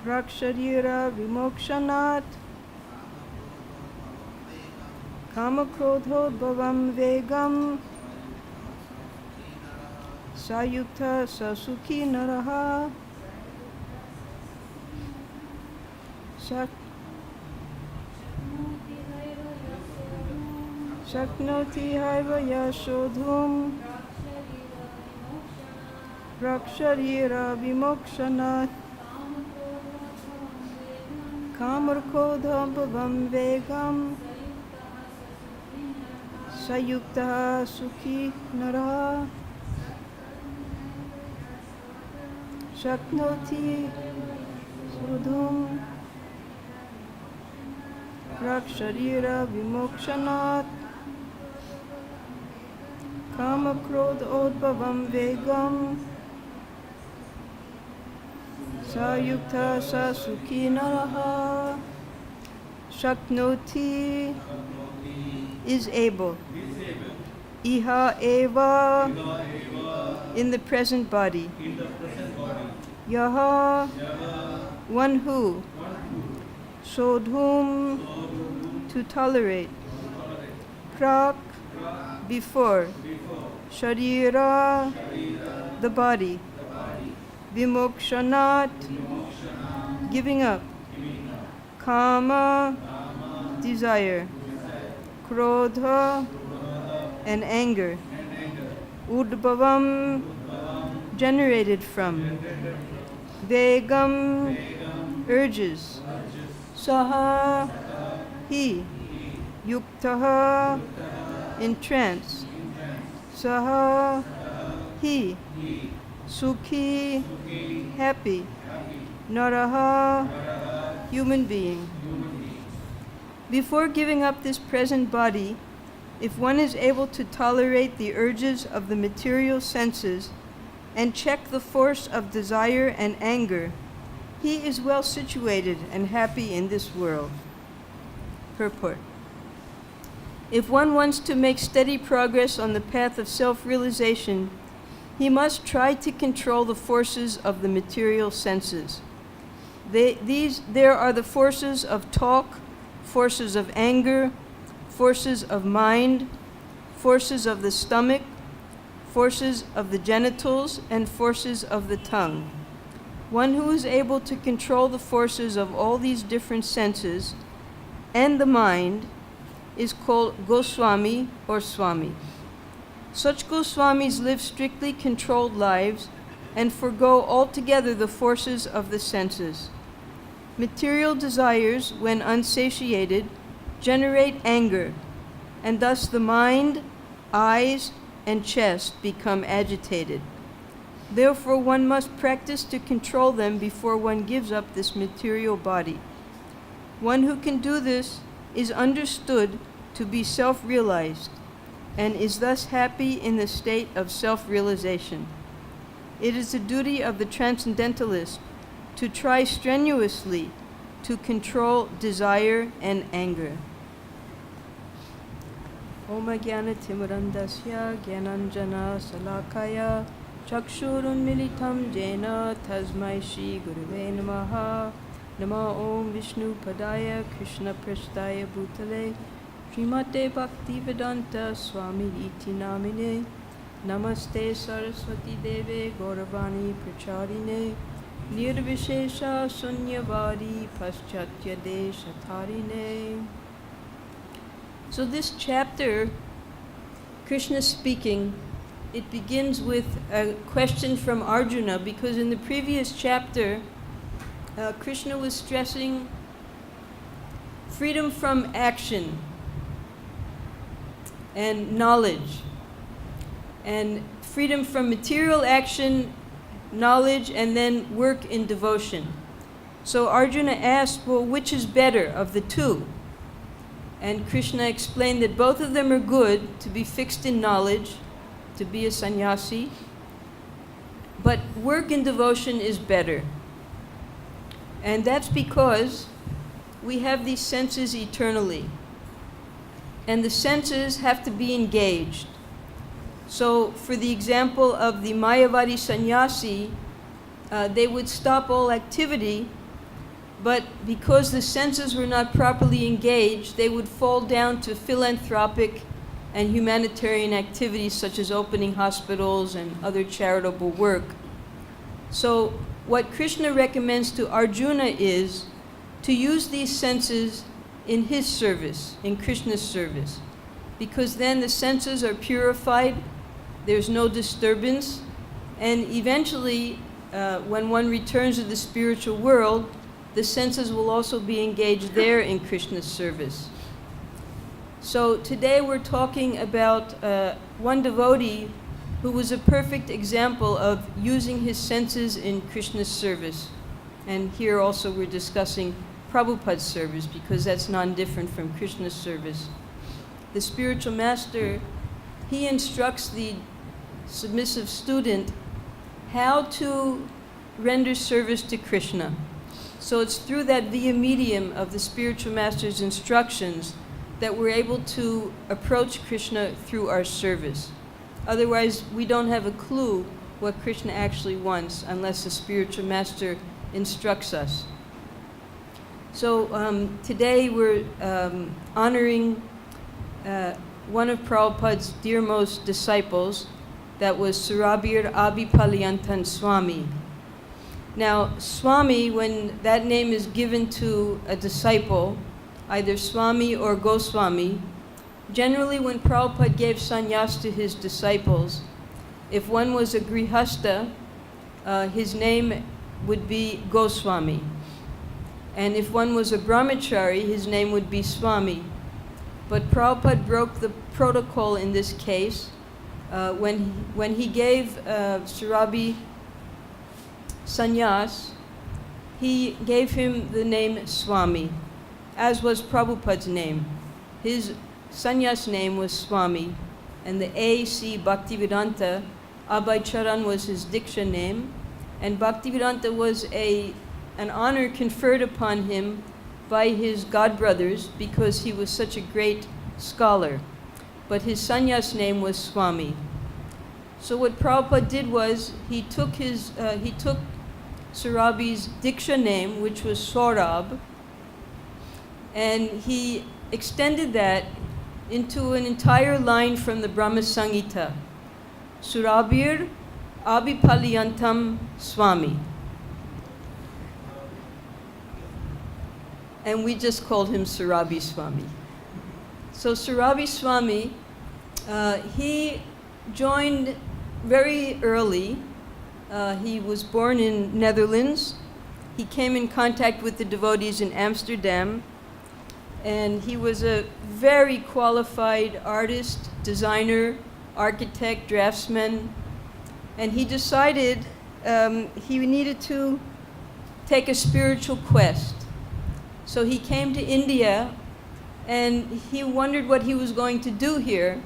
Praksharira vimokshanat kamakrodhodbhavam vegam sayukta sasukhi naraha shaknoti haiva yashodhum praksharira vimokshanat kamarkodhabhavam vegam sayukta sukhi nara shaknoti sudhum praksharira vimokshanat kamakrodhodbhavam vegam sayukta sasukhi naraha. Shaknoti is able. Iha eva in the present body. Yaha one who. Sodhum to tolerate. Prak before. Sharira the body. Vimokshanat giving up. Kama desire. Krodha and anger. Udbhavam generated from. Vegam urges. Saha he. Yuktaha in trance. Saha he. Sukhi happy. Naraha human being. Before giving up this present body, if one is able to tolerate the urges of the material senses and check the force of desire and anger, he is well situated and happy in this world. Purport. If one wants to make steady progress on the path of self-realization, he must try to control the forces of the material senses. There are the forces of talk, forces of anger, forces of mind, forces of the stomach, forces of the genitals, and forces of the tongue. One who is able to control the forces of all these different senses and the mind is called Goswami or Swami. Such Goswamis live strictly controlled lives and forego altogether the forces of the senses. Material desires, when unsatiated, generate anger, and thus the mind, eyes, and chest become agitated. Therefore, one must practice to control them before one gives up this material body. One who can do this is understood to be self-realized, and is thus happy in the state of self-realization. It is the duty of the transcendentalist to try strenuously to control desire and anger. Om Jnana Timurandasya Jnananjana Salakaya Chakshurunmilitam Jena Tasmai Shri Gurave Namaha. Nama Om Vishnu Padaya Krishna Prasthaya Bhutale Srimate Bhaktivedanta Swami Iti Namine. Namaste Saraswati Deve Gauravani Pracharine Nirvishesha Sunyavadi Paschatya Deshatharine. So this chapter, Krishna speaking, it begins with a question from Arjuna, because in the previous chapter, Krishna was stressing freedom from action and knowledge, and freedom from material action, knowledge, and then work in devotion. So Arjuna asked, well, which is better of the two? And Krishna explained that both of them are good, to be fixed in knowledge, to be a sannyasi, but work in devotion is better. And that's because we have these senses eternally. and the senses have to be engaged. So for the example of the Mayavadi sannyasi, they would stop all activity, but because the senses were not properly engaged, they would fall down to philanthropic and humanitarian activities such as opening hospitals and other charitable work. So what Krishna recommends to Arjuna is to use these senses in his service, in Krishna's service, because then the senses are purified, there's no disturbance, and eventually when one returns to the spiritual world, the senses will also be engaged there in Krishna's service. So today we're talking about one devotee who was a perfect example of using his senses in Krishna's service. And here also we're discussing Prabhupada's service because that's non-different from Krishna's service. The spiritual master, he instructs the submissive student how to render service to Krishna. So it's through that via medium of the spiritual master's instructions that we're able to approach Krishna through our service. Otherwise, we don't have a clue what Krishna actually wants unless the spiritual master instructs us. So today we're honoring one of Prabhupada's dearmost disciples, that was Surabhi Abhipaliyantan Swami. Now, Swami, when that name is given to a disciple, either Swami or Goswami, generally when Prabhupada gave sannyas to his disciples, if one was a grihasta, his name would be Goswami. And if one was a brahmachari, his name would be Swami. But Prabhupada broke the protocol in this case when he gave Surabhi sannyas, he gave him the name Swami, as was Prabhupada's name. His sannyas name was Swami, and the A.C. Bhaktivedanta, Abhay Charan was his Diksha name, and Bhaktivedanta was an honor conferred upon him by his godbrothers because he was such a great scholar. But his sannyas name was Swami. So what Prabhupada did was he took Surabhi's Diksha name, which was Saurabh, and he extended that into an entire line from the Brahma Samhita. Surabhir Abhipaliyantam Swami. And we just called him Surabhi Swami. So Surabhi Swami, he joined very early. He was born in Netherlands. He came in contact with the devotees in Amsterdam, and he was a very qualified artist, designer, architect, draftsman, and he decided he needed to take a spiritual quest. So he came to India, and he wondered what he was going to do here.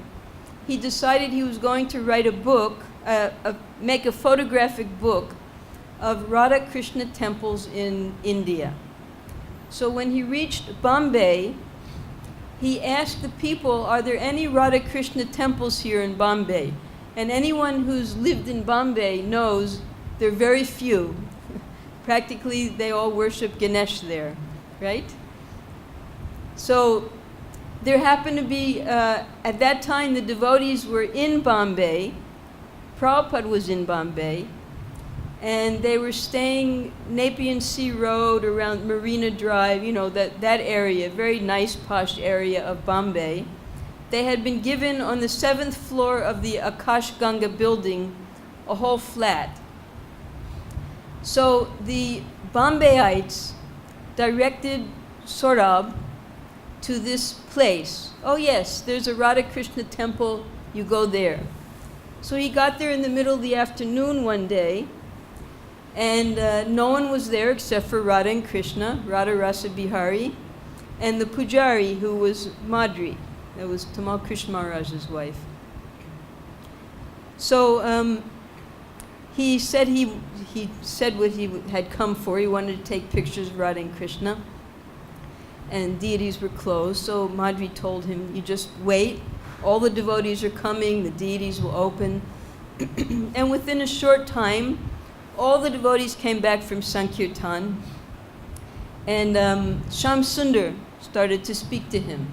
He decided he was going to write a book, make a photographic book of Radha Krishna temples in India. So when he reached Bombay, he asked the people, are there any Radha Krishna temples here in Bombay? And anyone who's lived in Bombay knows there are very few. Practically they all worship Ganesh there, right? So there happened to be, at that time the devotees were in Bombay, Prabhupada was in Bombay, and they were staying Nepean Sea Road around Marina Drive, you know, that area, very nice posh area of Bombay. They had been given on the 7th floor of the Akash Ganga building a whole flat. So the Bombayites directed Saurabh to this place. Oh yes, there's a Radha Krishna temple, you go there. So he got there in the middle of the afternoon one day, and no one was there except for Radha and Krishna, Radha Rasa Bihari, and the pujari, who was Madri. That was Tamal Krishna Maharaj's wife. So he said what he had come for. He wanted to take pictures of Radha and Krishna. and deities were closed. So Madhvi told him, you just wait. All the devotees are coming, the deities will open. And within a short time, all the devotees came back from Sankirtan, and Sham Sundar started to speak to him.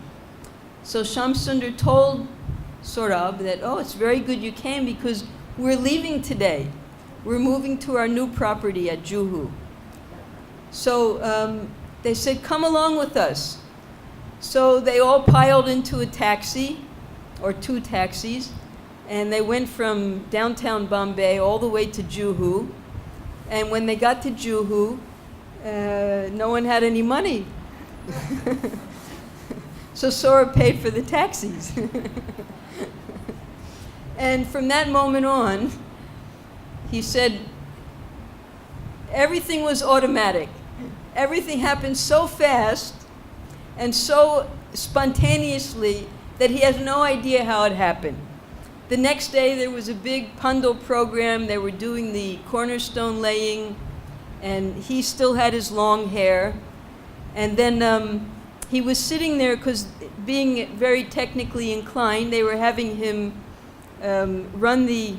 So Sham Sundar told Saurabh that, oh, it's very good you came because we're leaving today. We're moving to our new property at Juhu. So they said, come along with us. So they all piled into a taxi, or 2 taxis, and they went from downtown Bombay all the way to Juhu. And when they got to Juhu, no one had any money. So Saurabh paid for the taxis. And from that moment on, he said, everything was automatic. Everything happened so fast and so spontaneously that he has no idea how it happened. The next day there was a big Pandal program. They were doing the cornerstone laying, and he still had his long hair. And then he was sitting there because, being very technically inclined, they were having him run the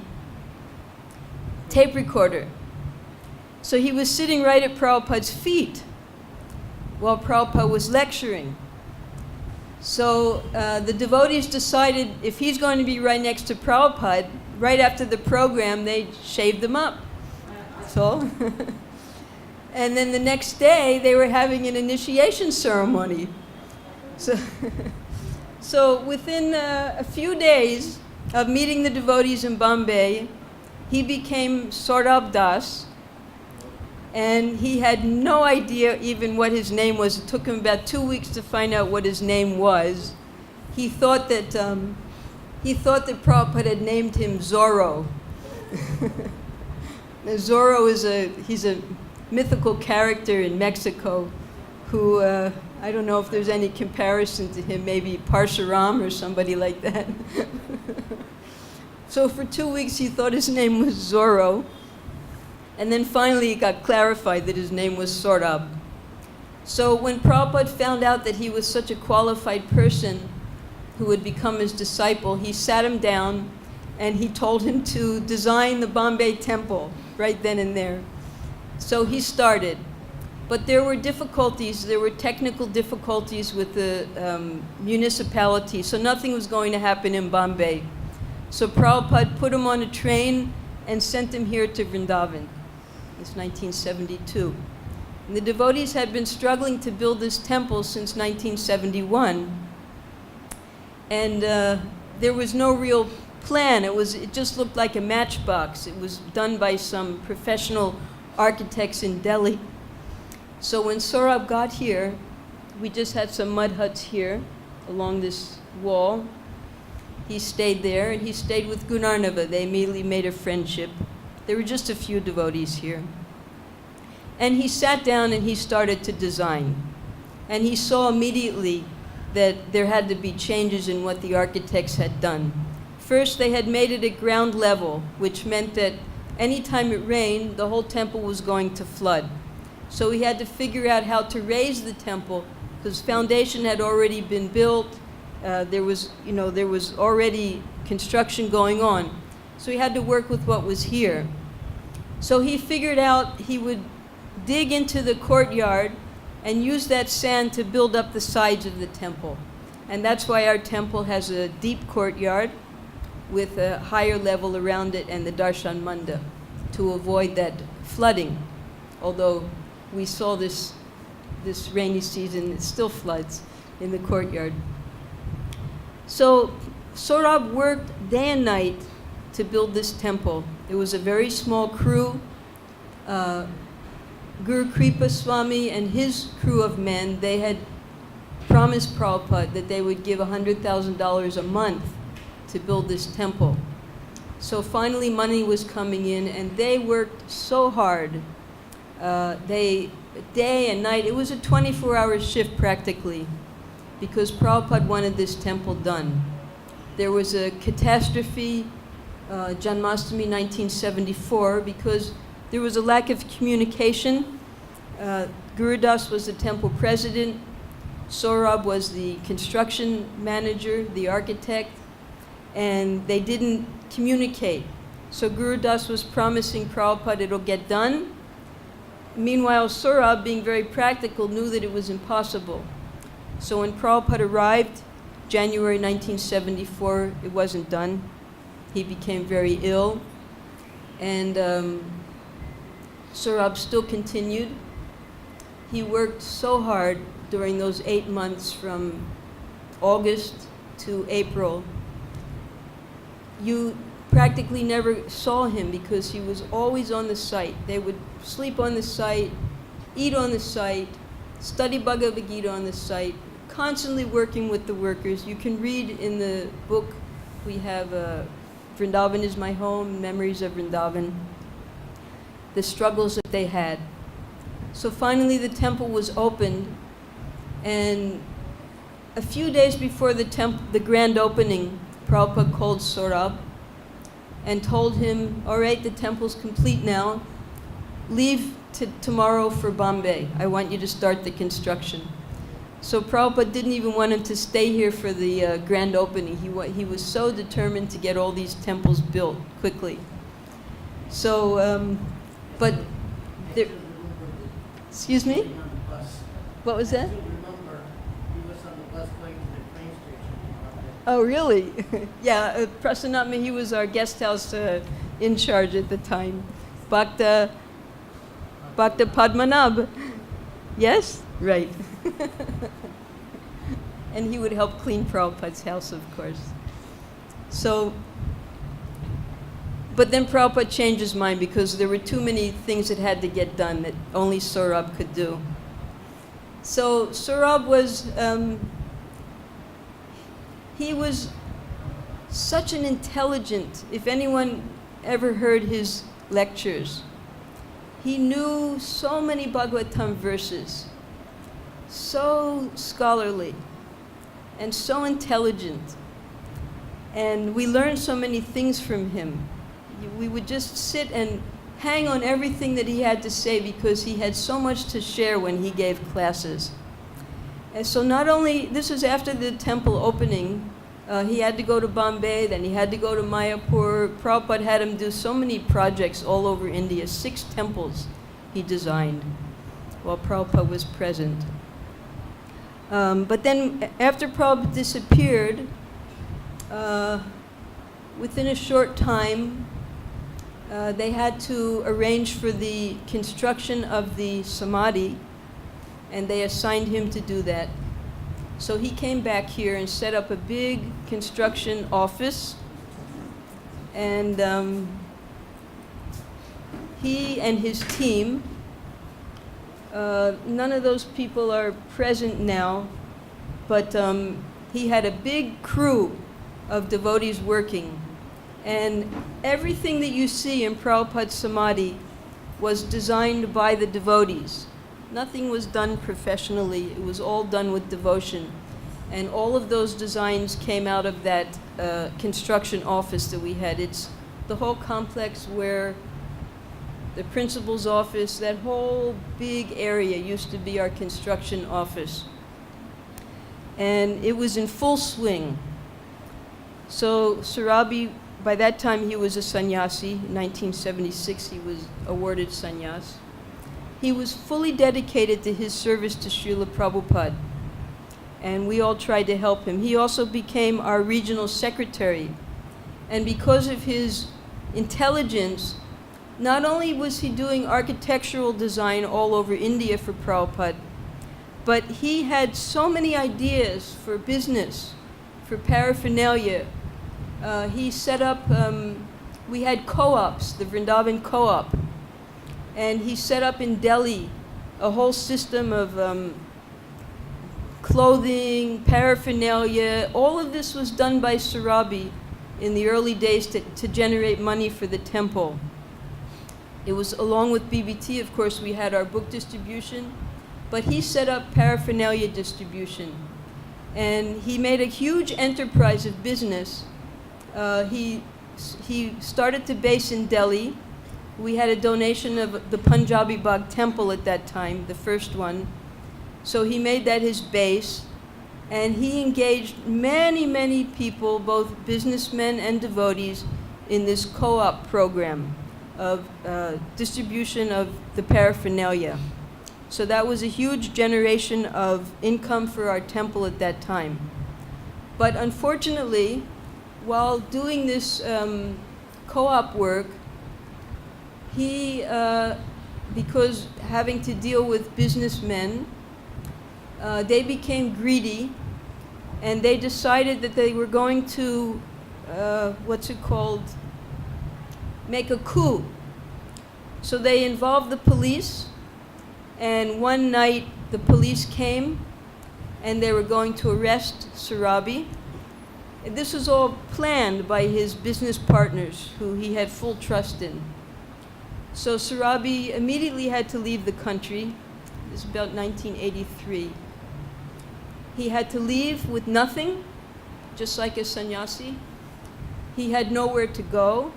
tape recorder. So he was sitting right at Prabhupada's feet while Prabhupada was lecturing. So the devotees decided if he's going to be right next to Prabhupada, right after the program, they shaved him up. So, and then the next day, they were having an initiation ceremony. So within a few days of meeting the devotees in Bombay, he became Saurabh Das, and he had no idea even what his name was. It took him about 2 weeks to find out what his name was. He thought that Prabhupada had named him Zorro. Now, Zorro he's a mythical character in Mexico who, I don't know if there's any comparison to him, maybe Parshuram or somebody like that. So for 2 weeks he thought his name was Zorro. And then finally it got clarified that his name was Saurabh. So when Prabhupada found out that he was such a qualified person who would become his disciple, he sat him down and he told him to design the Bombay temple right then and there. So he started. But there were difficulties, there were technical difficulties with the municipality, so nothing was going to happen in Bombay. So Prabhupada put him on a train and sent him here to Vrindavan. It's 1972. And the devotees had been struggling to build this temple since 1971. And there was no real plan. It just looked like a matchbox. It was done by some professional architects in Delhi. So when Saurabh got here, we just had some mud huts here along this wall. He stayed there, and he stayed with Gunarnava. They immediately made a friendship. There were just a few devotees here. And he sat down and he started to design. And he saw immediately that there had to be changes in what the architects had done. First, they had made it at ground level, which meant that anytime it rained, the whole temple was going to flood. So he had to figure out how to raise the temple, because foundation had already been built. There was already construction going on. So he had to work with what was here. So he figured out he would dig into the courtyard and use that sand to build up the sides of the temple. And that's why our temple has a deep courtyard with a higher level around it and the darshan manda to avoid that flooding. Although we saw this rainy season, it still floods in the courtyard. So Saurabh worked day and night to build this temple. It was a very small crew. Guru Kripa Swami and his crew of men, they had promised Prabhupada that they would give $100,000 a month to build this temple. So finally money was coming in, and they worked so hard. Day and night, it was a 24-hour shift practically, because Prabhupada wanted this temple done. There was a catastrophe, Janmashtami 1974, because there was a lack of communication. Gurudas was the temple president. Saurabh was the construction manager, the architect, and they didn't communicate. So Guru Das was promising Prabhupada it'll get done. Meanwhile, Saurabh, being very practical, knew that it was impossible. So when Prabhupada arrived, January 1974, it wasn't done. He became very ill, and Saurabh still continued. He worked so hard during those 8 months from August to April. You practically never saw him because he was always on the site. They would sleep on the site, eat on the site, study Bhagavad-Gita on the site, constantly working with the workers. You can read in the book, we have Vrindavan is My Home, Memories of Vrindavan, the struggles that they had. So finally the temple was opened, and a few days before the grand opening, Prabhupada called Saurabh and told him, all right, the temple's complete now. Leave tomorrow for Bombay. I want you to start the construction. So Prabhupada didn't even want him to stay here for the grand opening. He was so determined to get all these temples built quickly. So, but there, excuse me? What was that? Oh, really? Yeah, Prasanatma, he was our guest house in charge at the time. Bhakta Padmanabh. Yes? Right. And he would help clean Prabhupada's house, of course. So, but then Prabhupada changed his mind because there were too many things that had to get done that only Saurabh could do. So Saurabh was, he was such an intelligent, if anyone ever heard his lectures, he knew so many Bhagavatam verses, so scholarly, and so intelligent. And we learned so many things from him. We would just sit and hang on everything that he had to say because he had so much to share when he gave classes. And so not only, this was after the temple opening, he had to go to Bombay, then he had to go to Mayapur. Prabhupada had him do so many projects all over India, 6 temples he designed while Prabhupada was present. But then after Prabhupada disappeared, within a short time, they had to arrange for the construction of the Samadhi, and they assigned him to do that. So he came back here and set up a big construction office, and he and his team, none of those people are present now, but he had a big crew of devotees working. And everything that you see in Prabhupada's Samadhi was designed by the devotees. Nothing was done professionally. It was all done with devotion. And all of those designs came out of that construction office that we had. It's the whole complex where the principal's office, that whole big area used to be our construction office. And it was in full swing. So Surabhi, by that time he was a sannyasi. In 1976 he was awarded sannyas. He was fully dedicated to his service to Srila Prabhupada, and we all tried to help him. He also became our regional secretary, and because of his intelligence, not only was he doing architectural design all over India for Prabhupada, but he had so many ideas for business, for paraphernalia. He set up, we had co-ops, the Vrindavan co-op, and he set up in Delhi a whole system of clothing, paraphernalia. All of this was done by Surabhi in the early days to generate money for the temple. It was along with BBT, of course, we had our book distribution, but he set up paraphernalia distribution. And he made a huge enterprise of business. He started to base in Delhi. We had a donation of the Punjabi Bagh temple at that time, the first one. So he made that his base, and he engaged many, many people, both businessmen and devotees, in this co-op program of distribution of the paraphernalia. So that was a huge generation of income for our temple at that time. But unfortunately, while doing this co-op work, he, because having to deal with businessmen, they became greedy, and they decided that they were going to, make a coup. So they involved the police, and one night the police came, and they were going to arrest Surabhi. And this was all planned by his business partners, who he had full trust in. So Surabhi immediately had to leave the country. This is about 1983. He had to leave with nothing, just like a sannyasi. He had nowhere to go.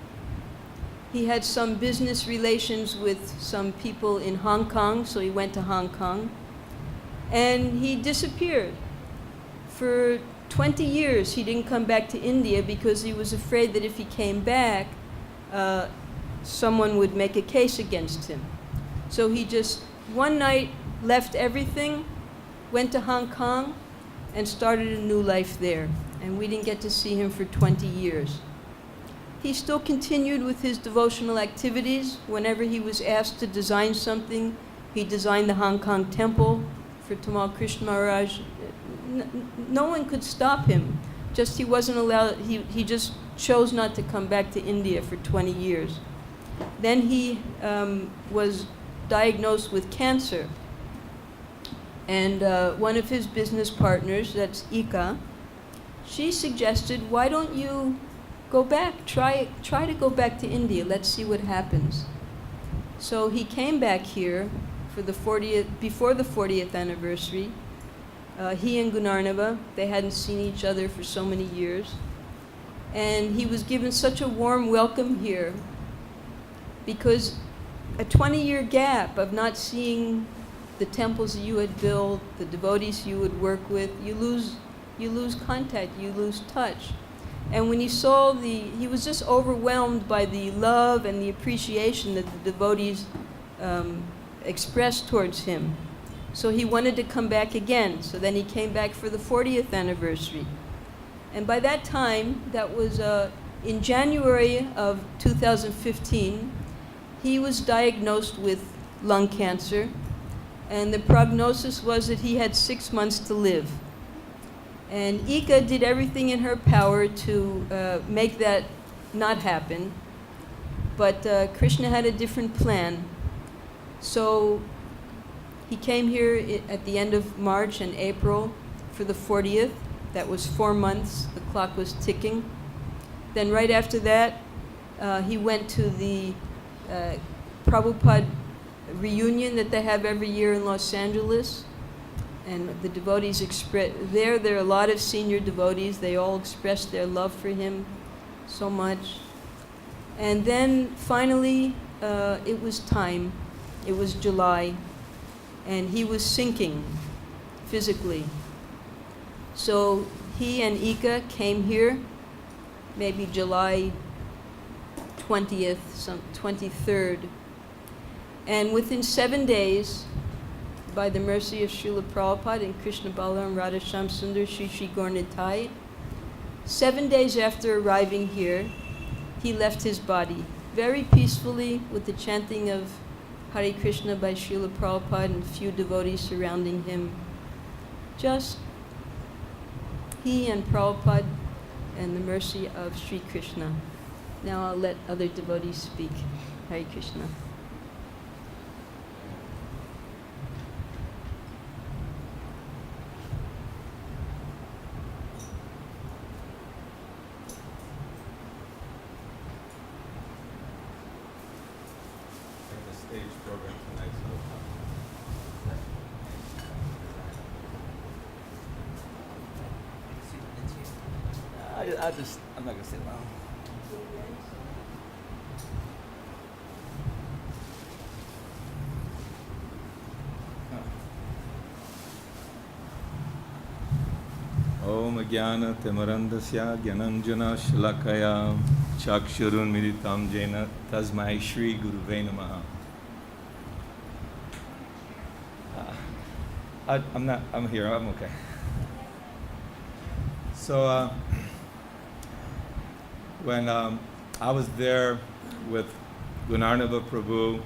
He had some business relations with some people in Hong Kong, so he went to Hong Kong. And he disappeared. For 20 years, he didn't come back to India because he was afraid that if he came back, someone would make a case against him. So he just, one night, left everything, went to Hong Kong, and started a new life there. And we didn't get to see him for 20 years. He still continued with his devotional activities. Whenever he was asked to design something, he designed the Hong Kong temple for Tamal Krishna Maharaj. No one could stop him. Just he wasn't allowed, he just chose not to come back to India for 20 years. Then he was diagnosed with cancer. And one of his business partners, that's Ika, she suggested, why don't you go back, try to go back to India, let's see what happens. So he came back here for the 40th, before the 40th anniversary. He and Gunarnava, they hadn't seen each other for so many years. And he was given such a warm welcome here because a 20-year gap of not seeing the temples that you had built, the devotees you would work with, you lose contact, you lose touch. And when he saw he was just overwhelmed by the love and the appreciation that the devotees expressed towards him. So he wanted to come back again. So then he came back for the 40th anniversary. And by that time, that was in January of 2015, he was diagnosed with lung cancer. And the prognosis was that he had 6 months to live. And Ika did everything in her power to make that not happen. But Krishna had a different plan. So he came here at the end of March and April for the 40th. That was 4 months. The clock was ticking. Then right after that, he went to the Prabhupada reunion that they have every year in Los Angeles. And the devotees there are a lot of senior devotees. They all expressed their love for him so much. And then finally, it was time. It was July. And he was sinking physically. So he and Ika came here, maybe July 20th, 23rd. And within 7 days, by the mercy of Srila Prabhupada and Krishna Balaram Radhasham Sundar Shri Shri Gaurnitai, 7 days after arriving here, he left his body very peacefully with the chanting of Hare Krishna by Srila Prabhupada and a few devotees surrounding him. Just he and Prabhupada and the mercy of Sri Krishna. Now I'll let other devotees speak. Hare Krishna. I'm not going to say loud. Om Jnana Timarandasya Gyananjana Shalakaya Chakshurun Militam Jena Tasmai Shri Guruve Namaha. I'm here, I'm okay. So, when I was there with Gunarnava Prabhu,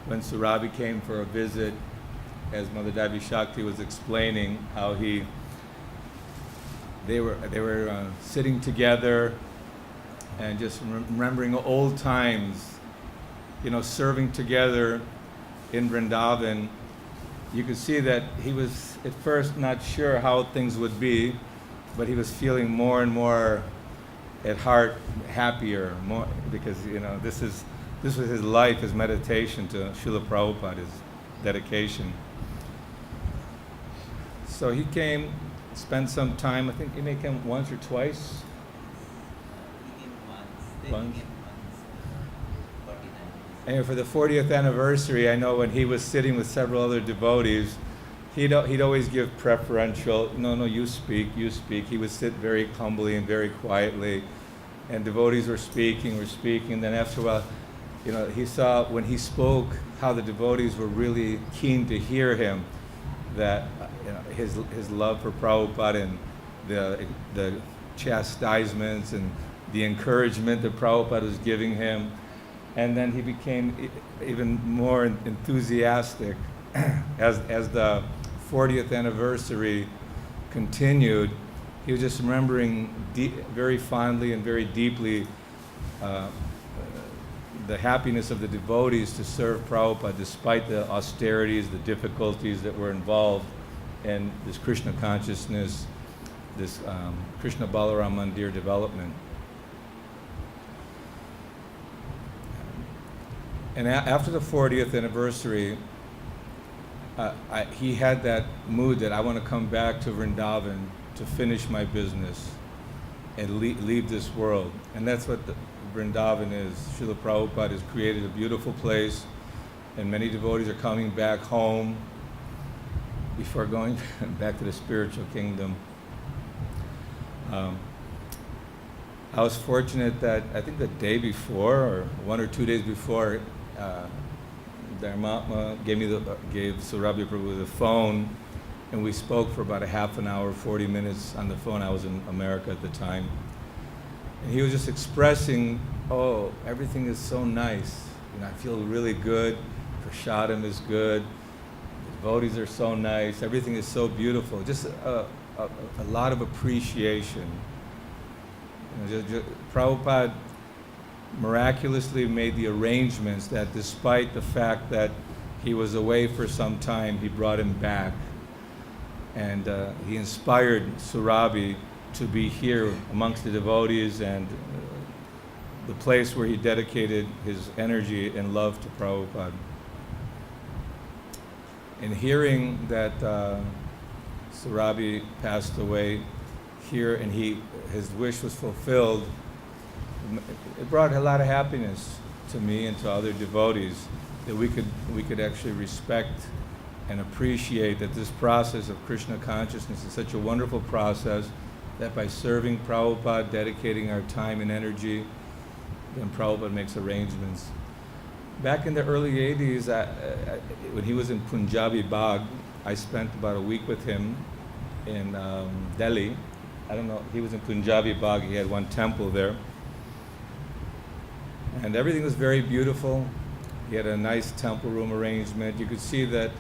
when Surabhi came for a visit, as Mother Devi Shakti was explaining how they were sitting together and just remembering old times, serving together in Vrindavan. You could see that he was at first not sure how things would be, but he was feeling more and more at heart happier, more because this was his life, his meditation to Srila Prabhupada, his dedication. So he came, spent some time. I think he may come once or twice. He came once. Once. He came once. 49. And for the 40th anniversary, I know when he was sitting with several other devotees, he'd always give preferential, no, you speak. He would sit very humbly and very quietly, and devotees were speaking. Then after a while, he saw when he spoke how the devotees were really keen to hear him, that his love for Prabhupada and the chastisements and the encouragement that Prabhupada was giving him. And then he became even more enthusiastic as the 40th anniversary continued. He was just remembering very fondly and very deeply the happiness of the devotees to serve Prabhupada despite the austerities, the difficulties that were involved in this Krishna consciousness, this Krishna Balaram Mandir development. And after the 40th anniversary, he had that mood that I want to come back to Vrindavan to finish my business and leave this world. And that's what Vrindavan is. Srila Prabhupada has created a beautiful place, and many devotees are coming back home before going back to the spiritual kingdom. I was fortunate that I think the day before, or 1 or 2 days before, Dharmatma gave Surabhi Prabhu the phone, and we spoke for about a half an hour, 40 minutes on the phone. I was in America at the time. And he was just expressing, everything is so nice. I feel really good. Prashadam is good. The devotees are so nice. Everything is so beautiful. Just a lot of appreciation. Prabhupada miraculously made the arrangements that despite the fact that he was away for some time, he brought him back. And he inspired Surabhi to be here amongst the devotees and the place where he dedicated his energy and love to Prabhupada. And hearing that Surabhi passed away here and his wish was fulfilled, it brought a lot of happiness to me and to other devotees that we could actually respect and appreciate that this process of Krishna consciousness is such a wonderful process that by serving Prabhupada, dedicating our time and energy, then Prabhupada makes arrangements. Back in the early 80s, when he was in Punjabi Bagh, I spent about a week with him in Delhi. I don't know, he was in Punjabi Bagh, he had one temple there. And everything was very beautiful. He had a nice temple room arrangement. You could see that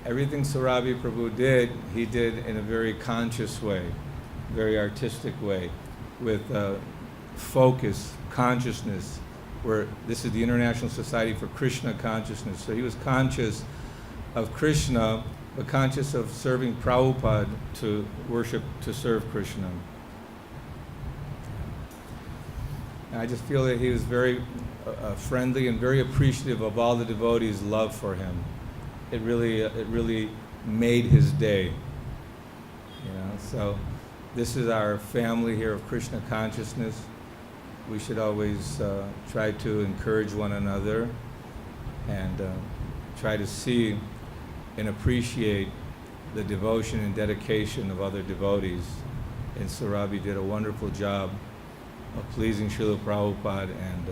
everything Surabhi Prabhu did, he did in a very conscious way, very artistic way, with focus, consciousness, where this is the International Society for Krishna Consciousness. So he was conscious of Krishna, but conscious of serving Prabhupada to worship, to serve Krishna. And I just feel that he was very friendly and very appreciative of all the devotees' love for him. It really made his day. So this is our family here of Krishna consciousness. We should always try to encourage one another and try to see and appreciate the devotion and dedication of other devotees. And Surabhi did a wonderful job of pleasing Srila Prabhupada and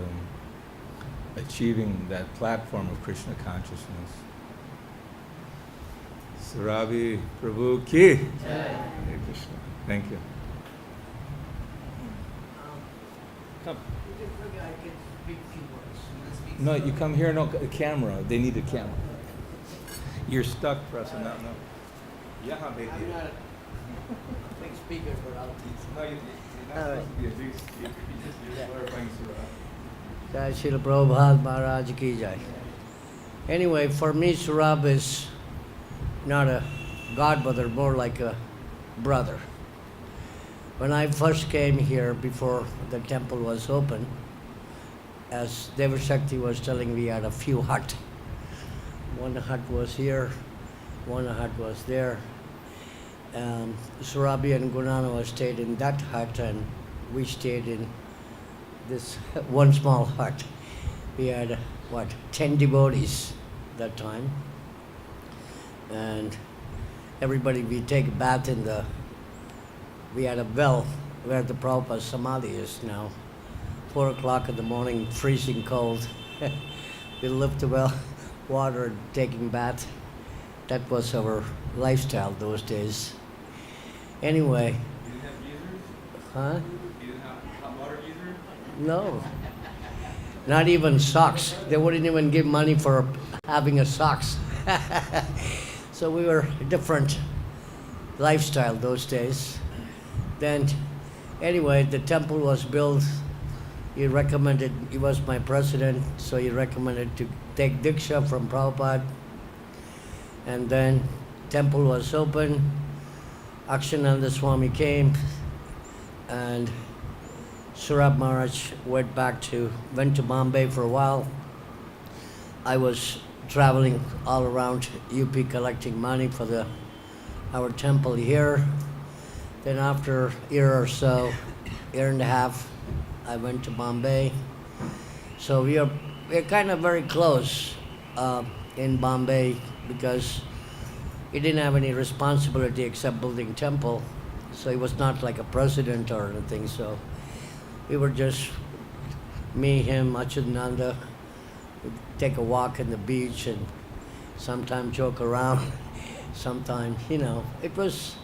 achieving that platform of Krishna consciousness. Surabhi Prabhu ki. Hare Krishna. Thank you. Come. No, you come here. No, the camera. They need a camera. You're stuck, Prasad. No. Yeah, baby. I'm not a big speaker, but I'll teach. No, you're not supposed to be a big speaker. You're glorifying Surabhi. Jai Srila Prabhupada Maharaj ki jai. Anyway, for me, Surabhi is not a godmother, more like a brother. When I first came here, before the temple was open, as Devashakti was telling, we had a few huts. One hut was here, one hut was there. Surabhi and Gunanava stayed in that hut, and we stayed in this one small hut. We had, 10 devotees that time. And everybody, we take a bath in we had a well where the Prabhupada Samadhi is now. 4 o'clock in the morning, freezing cold. We lift the well, water, and taking bath. That was our lifestyle those days. Anyway. You didn't have geysers? Huh? You didn't have hot water geysers? No. Not even socks. They wouldn't even give money for having a socks. So we were a different lifestyle those days. Then, anyway, the temple was built. He recommended, he was my president, so he recommended to take Diksha from Prabhupada. And then temple was open. Akshananda Swami came, and Surabhi Maharaj went to Bombay for a while. I was traveling all around UP collecting money for our temple here. Then after a year or so, year and a half, I went to Bombay. So we're kind of very close in Bombay because he didn't have any responsibility except building temple. So he was not like a president or anything. So we were just me, him, Achyutananda. We'd take a walk on the beach and sometimes joke around. Sometimes, it was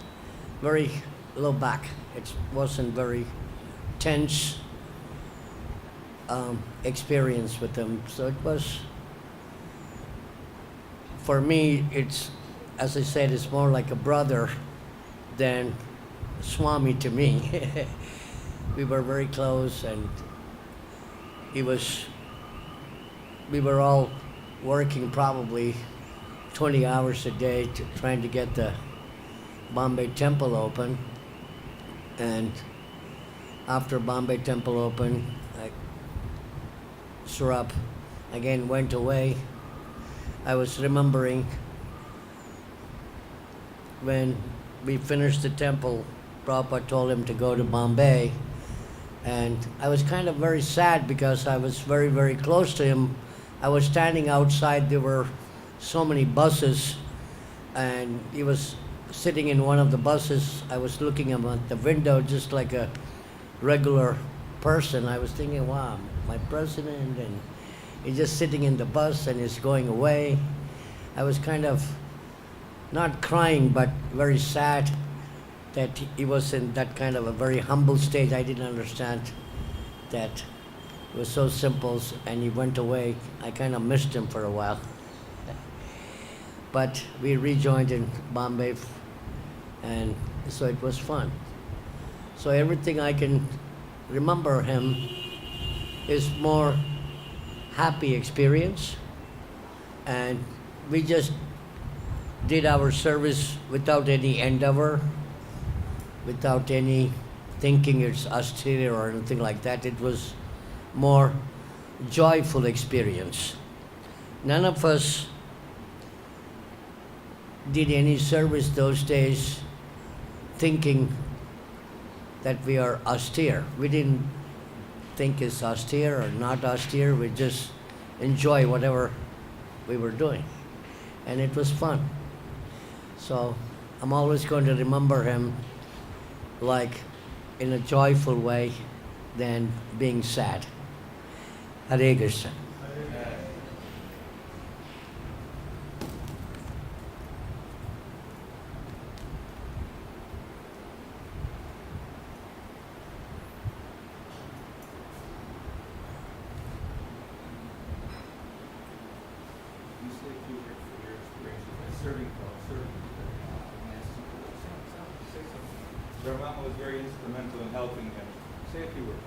very low back. It wasn't very tense experience with him. So it was, for me, it's, as I said, it's more like a brother than Swami to me. We were very close, and we were all working probably 20 hours a day trying to get the Bombay temple open. And after Bombay temple opened, Surabhi again went away. I was remembering when we finished the temple, Prabhupada told him to go to Bombay. And I was kind of very sad because I was very, very close to him. I was standing outside, there were so many buses, and he was sitting in one of the buses. I was looking him at the window just like a regular person. I was thinking, wow, my president, and he's just sitting in the bus and he's going away. I was kind of not crying, but very sad that he was in that kind of a very humble stage. I didn't understand that it was so simple, and he went away. I kind of missed him for a while. But we rejoined in Bombay, and so it was fun. So everything I can remember him is more happy experience, and we just did our service without any endeavor, without any thinking it's austere or anything like that. It was more joyful experience. None of us did any service those days thinking that we are austere. We didn't think it's austere or not austere. We just enjoy whatever we were doing. And it was fun. So I'm always going to remember him like in a joyful way than being sad. Hare Krishna. You say a few words for your experiences by serving folks, serving people. Say something. Your mama was very instrumental in helping him. Say a few words.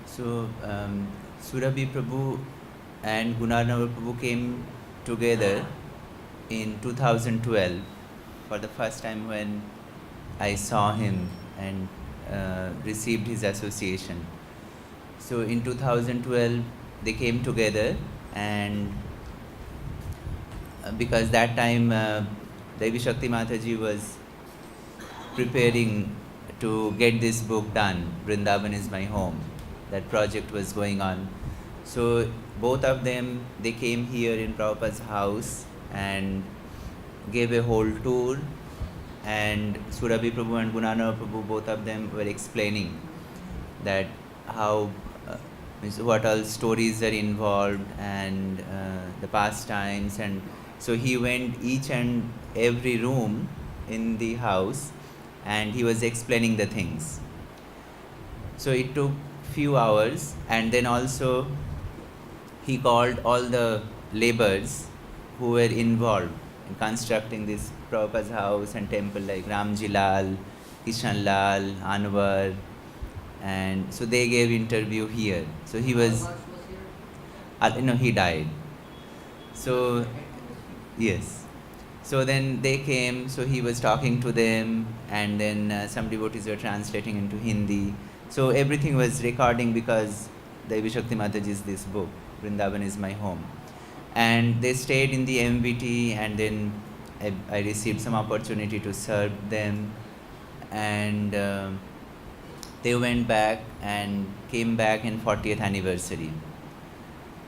So, Surabhi Prabhu and Gunarnavar Prabhu came together in 2012 for the first time when I saw him and received his association. So in 2012 they came together, and because that time Devi Shakti Mataji was preparing to get this book done, Vrindavan is my home. That project was going on. So both of them, they came here in Prabhupada's house and gave a whole tour, and Surabhi Prabhu and Gunarnavar Prabhu, both of them were explaining that how means what all stories are involved and the pastimes, and so he went each and every room in the house and he was explaining the things. So it took few hours, and then also he called all the laborers who were involved in constructing this Prabhupada's house and temple, like Ramji Lal, Kishan Lal, Anwar, and so they gave interview here. So he was, no, he died. So, yes. So then they came, so he was talking to them, and then some devotees were translating into Hindi. So everything was recording because Devi Shakti Mataji's this book, Vrindavan is my home. And they stayed in the MVT, and then I received some opportunity to serve them, and they went back and came back in 40th anniversary.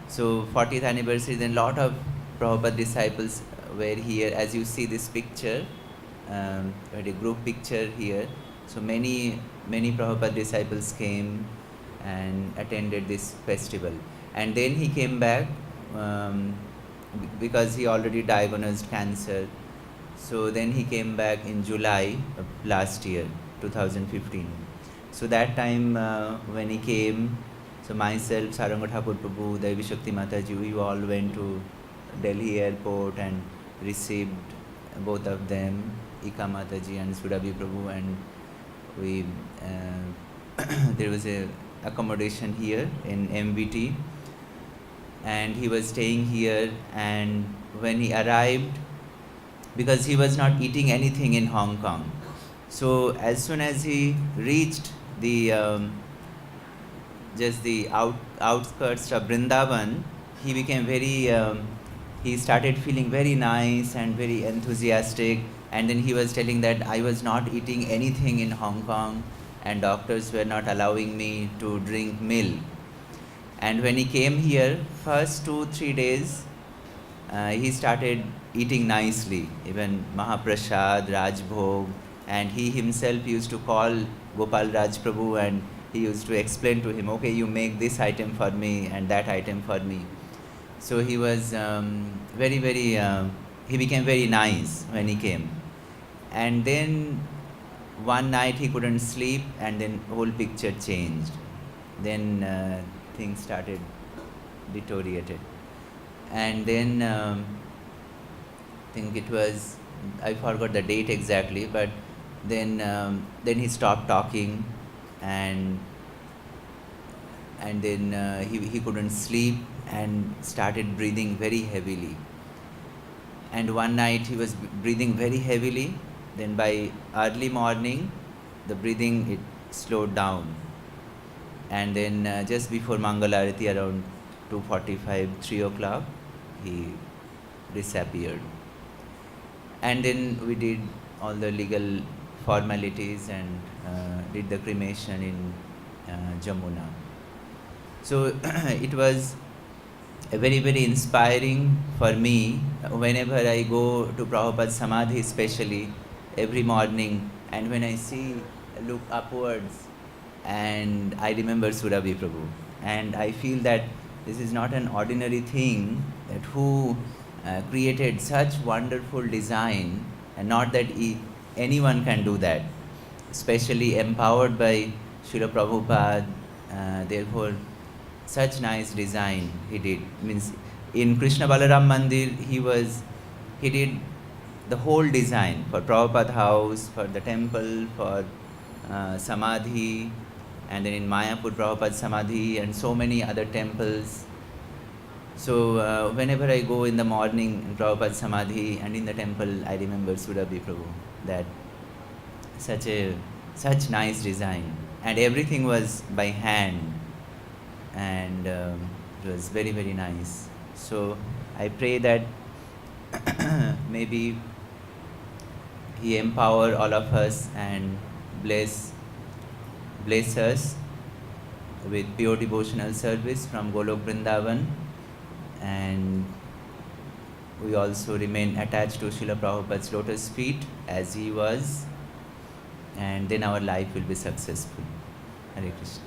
So 40th anniversary, then lot of Prabhupada disciples were here. As you see this picture, we had a group picture here. So many Prabhupada disciples came and attended this festival. And then he came back because he already diagnosed cancer. So then he came back in July of last year, 2015. So that time when he came, so myself, Saranga Thakur Prabhu, Devi Shakti Mataji, we all went to Delhi airport and received both of them, Ika Mataji and Surabhi Prabhu, and we there was a accommodation here in MVT, and he was staying here. And when he arrived, because he was not eating anything in Hong Kong, so as soon as he reached the just the outskirts of Vrindavan, he became very he started feeling very nice and very enthusiastic. And then he was telling that I was not eating anything in Hong Kong, and doctors were not allowing me to drink milk. And when he came here, first 2-3 days, he started eating nicely, even Mahaprasad, Rajbhog, and he himself used to call Gopal Raj Prabhu, and he used to explain to him, okay, you make this item for me and that item for me. So he was very, he became very nice when he came. And then one night he couldn't sleep, and then whole picture changed. Then things started deteriorated. And then I think it was, I forgot the date exactly, but then he stopped talking, and then he couldn't sleep and started breathing very heavily. And one night he was breathing very heavily. Then by early morning, the breathing, it slowed down. And then just before Mangalarati, around 2:45, 3 o'clock, he disappeared. and then we did all the legal formalities and did the cremation in Jamuna. So it was very, very inspiring for me whenever I go to Prabhupada's Samadhi, especially every morning, and when I look upwards, and I remember Surabhi Prabhu, and I feel that this is not an ordinary thing, that who created such wonderful design, and not that anyone can do that, especially empowered by Srila Prabhupada. Therefore, such nice design he did. Means in Krishna Balaram Mandir, he did the whole design for Prabhupada house, for the temple, for Samadhi, and then in Mayapur Prabhupada Samadhi, and so many other temples. So whenever I go in the morning in Prabhupada Samadhi and in the temple, I remember Surabhi Prabhu, that such nice design, and everything was by hand, and it was very, very nice. So I pray that maybe he empower all of us and bless us with pure devotional service from Golok Vrindavan, and we also remain attached to Srila Prabhupada's lotus feet as he was, and then our life will be successful. Hare Krishna.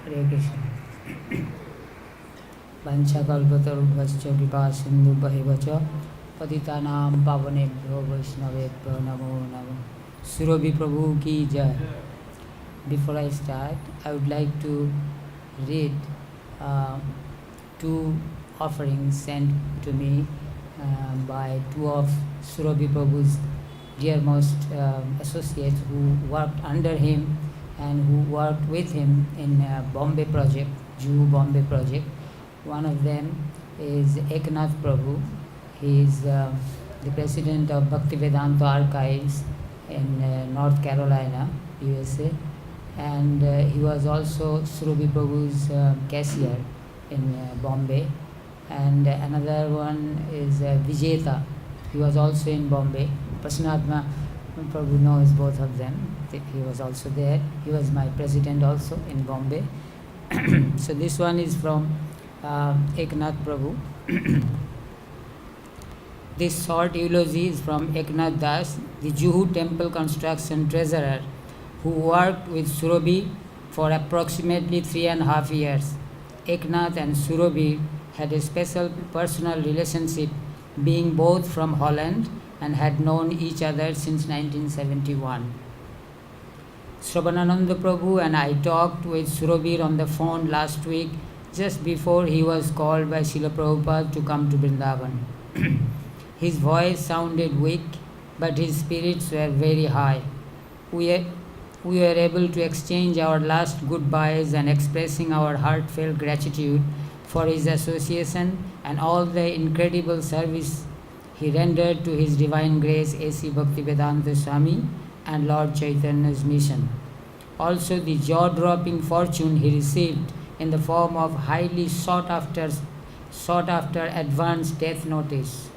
Hare Krishna. Vanchakalpatarubhascha kripa sindhubhaivacha patitanam pavanebhyo vaishnavebhyo namo namo. Surabhi Prabhu ki jai. Before I start, I would like to read two offerings sent to me by two of Surabhi Prabhu's dearmost associates who worked under him and who worked with him in Bombay project, Jew Bombay project. One of them is Eknath Prabhu. He is the president of Bhakti-Vedanta Archives in North Carolina, USA, and he was also Surabhi Prabhu's cashier in Bombay. And another one is Vijeta. He was also in Bombay. Prasanatma Prabhu knows both of them. He was also there. He was my president also in Bombay. So this one is from Eknath Prabhu. This short eulogy is from Eknath Das, the Juhu temple construction treasurer, who worked with Surabhi for approximately 3.5 years. Eknath and Surabhi had a special personal relationship, being both from Holland and had known each other since 1971. Shravanananda Prabhu and I talked with Surabhi on the phone last week, just before he was called by Srila Prabhupada to come to Vrindavan. His voice sounded weak, but his spirits were very high. We were able to exchange our last goodbyes and expressing our heartfelt gratitude for his association and all the incredible service he rendered to His Divine Grace A.C. Bhaktivedanta Swami and Lord Chaitanya's mission. Also the jaw-dropping fortune he received in the form of highly sought after advance death notice.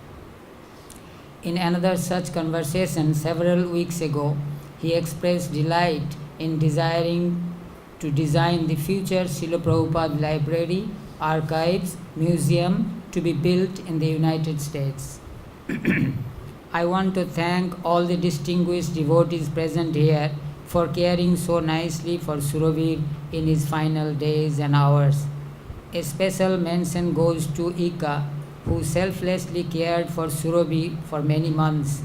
In another such conversation several weeks ago, he expressed delight in desiring to design the future Srila Prabhupada Library, Archives, Museum to be built in the United States. I want to thank all the distinguished devotees present here for caring so nicely for Surabhi in his final days and hours. A special mention goes to Ika, who selflessly cared for Surabhi for many months.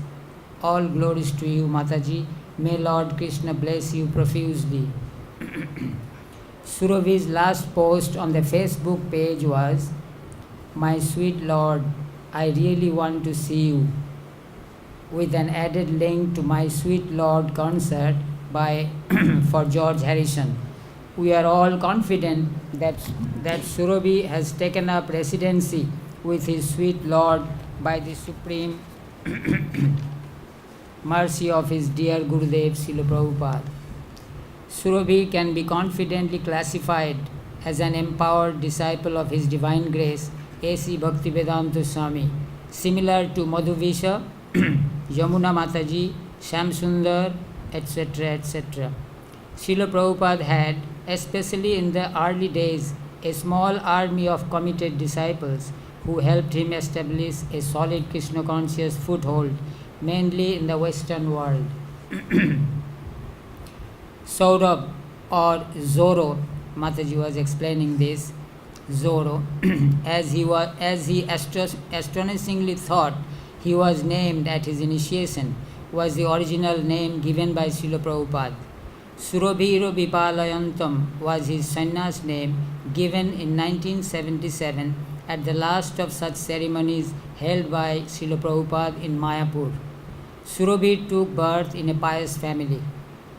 All glories to you, Mataji. May Lord Krishna bless you profusely. Surabhi's last post on the Facebook page was, "My sweet Lord, I really want to see you," with an added link to My Sweet Lord concert for George Harrison. we are all confident that Surabhi has taken up residency with his sweet Lord by the supreme mercy of his dear Gurudev Srila Prabhupada. Surabhi can be confidently classified as an empowered disciple of His Divine Grace, A.C. Bhaktivedanta Swami, similar to Madhuvisha, Yamuna Mataji, Shamsundar, etc., etc. Srila Prabhupada had, especially in the early days, a small army of committed disciples who helped him establish a solid Krishna conscious foothold, mainly in the Western world. Saurabh or Zoro, Mataji was explaining this, Zoro, as he astonishingly thought he was named at his initiation, was the original name given by Srila Prabhupada. Surabhiro Vipalayantam was his sannyas name given in 1977 at the last of such ceremonies held by Srila Prabhupada in Mayapur. Surabhi took birth in a pious family.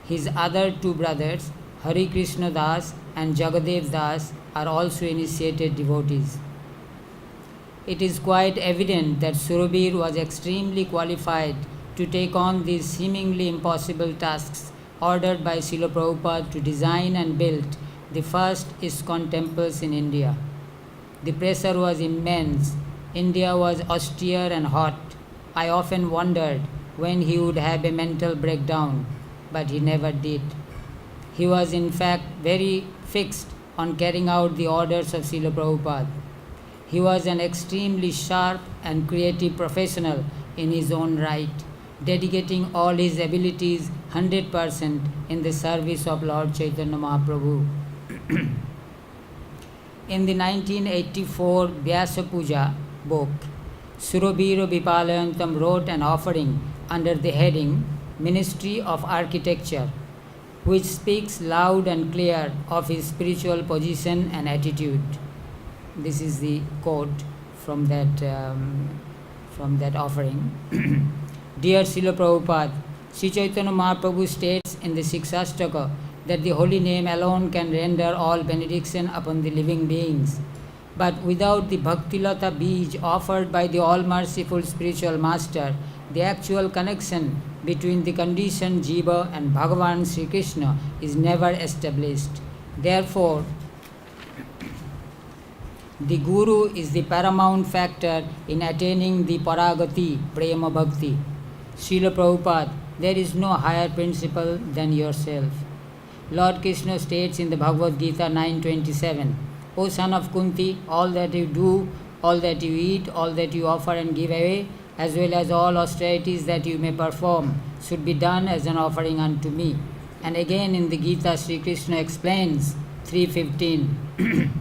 His other two brothers, Hari Krishna Das and Jagadev Das, are also initiated devotees. It is quite evident that Surabhi was extremely qualified to take on these seemingly impossible tasks ordered by Srila Prabhupada to design and build the first ISKCON temples in India. The pressure was immense. India was austere and hot. I often wondered when he would have a mental breakdown, but he never did. He was in fact very fixed on carrying out the orders of Srila Prabhupada. He was an extremely sharp and creative professional in his own right, dedicating all his abilities 100% in the service of Lord Chaitanya Mahaprabhu. In the 1984 Vyasa Puja book, Surabhiro Vipalayantam wrote an offering under the heading Ministry of Architecture, which speaks loud and clear of his spiritual position and attitude. This is the quote from that offering. Dear Srila Prabhupada, Sri Chaitanya Mahaprabhu states in the Siksastaka that the holy name alone can render all benediction upon the living beings. But without the Bhaktilata Bij offered by the all-merciful spiritual master, the actual connection between the conditioned Jiva and Bhagavan Sri Krishna is never established. Therefore, the Guru is the paramount factor in attaining the Paragati, Prema Bhakti. Srila Prabhupada, there is no higher principle than yourself. Lord Krishna states in the Bhagavad-Gita 9:27, O son of Kunti, all that you do, all that you eat, all that you offer and give away, as well as all austerities that you may perform, should be done as an offering unto me. And again in the Gita, Sri Krishna explains 3:15,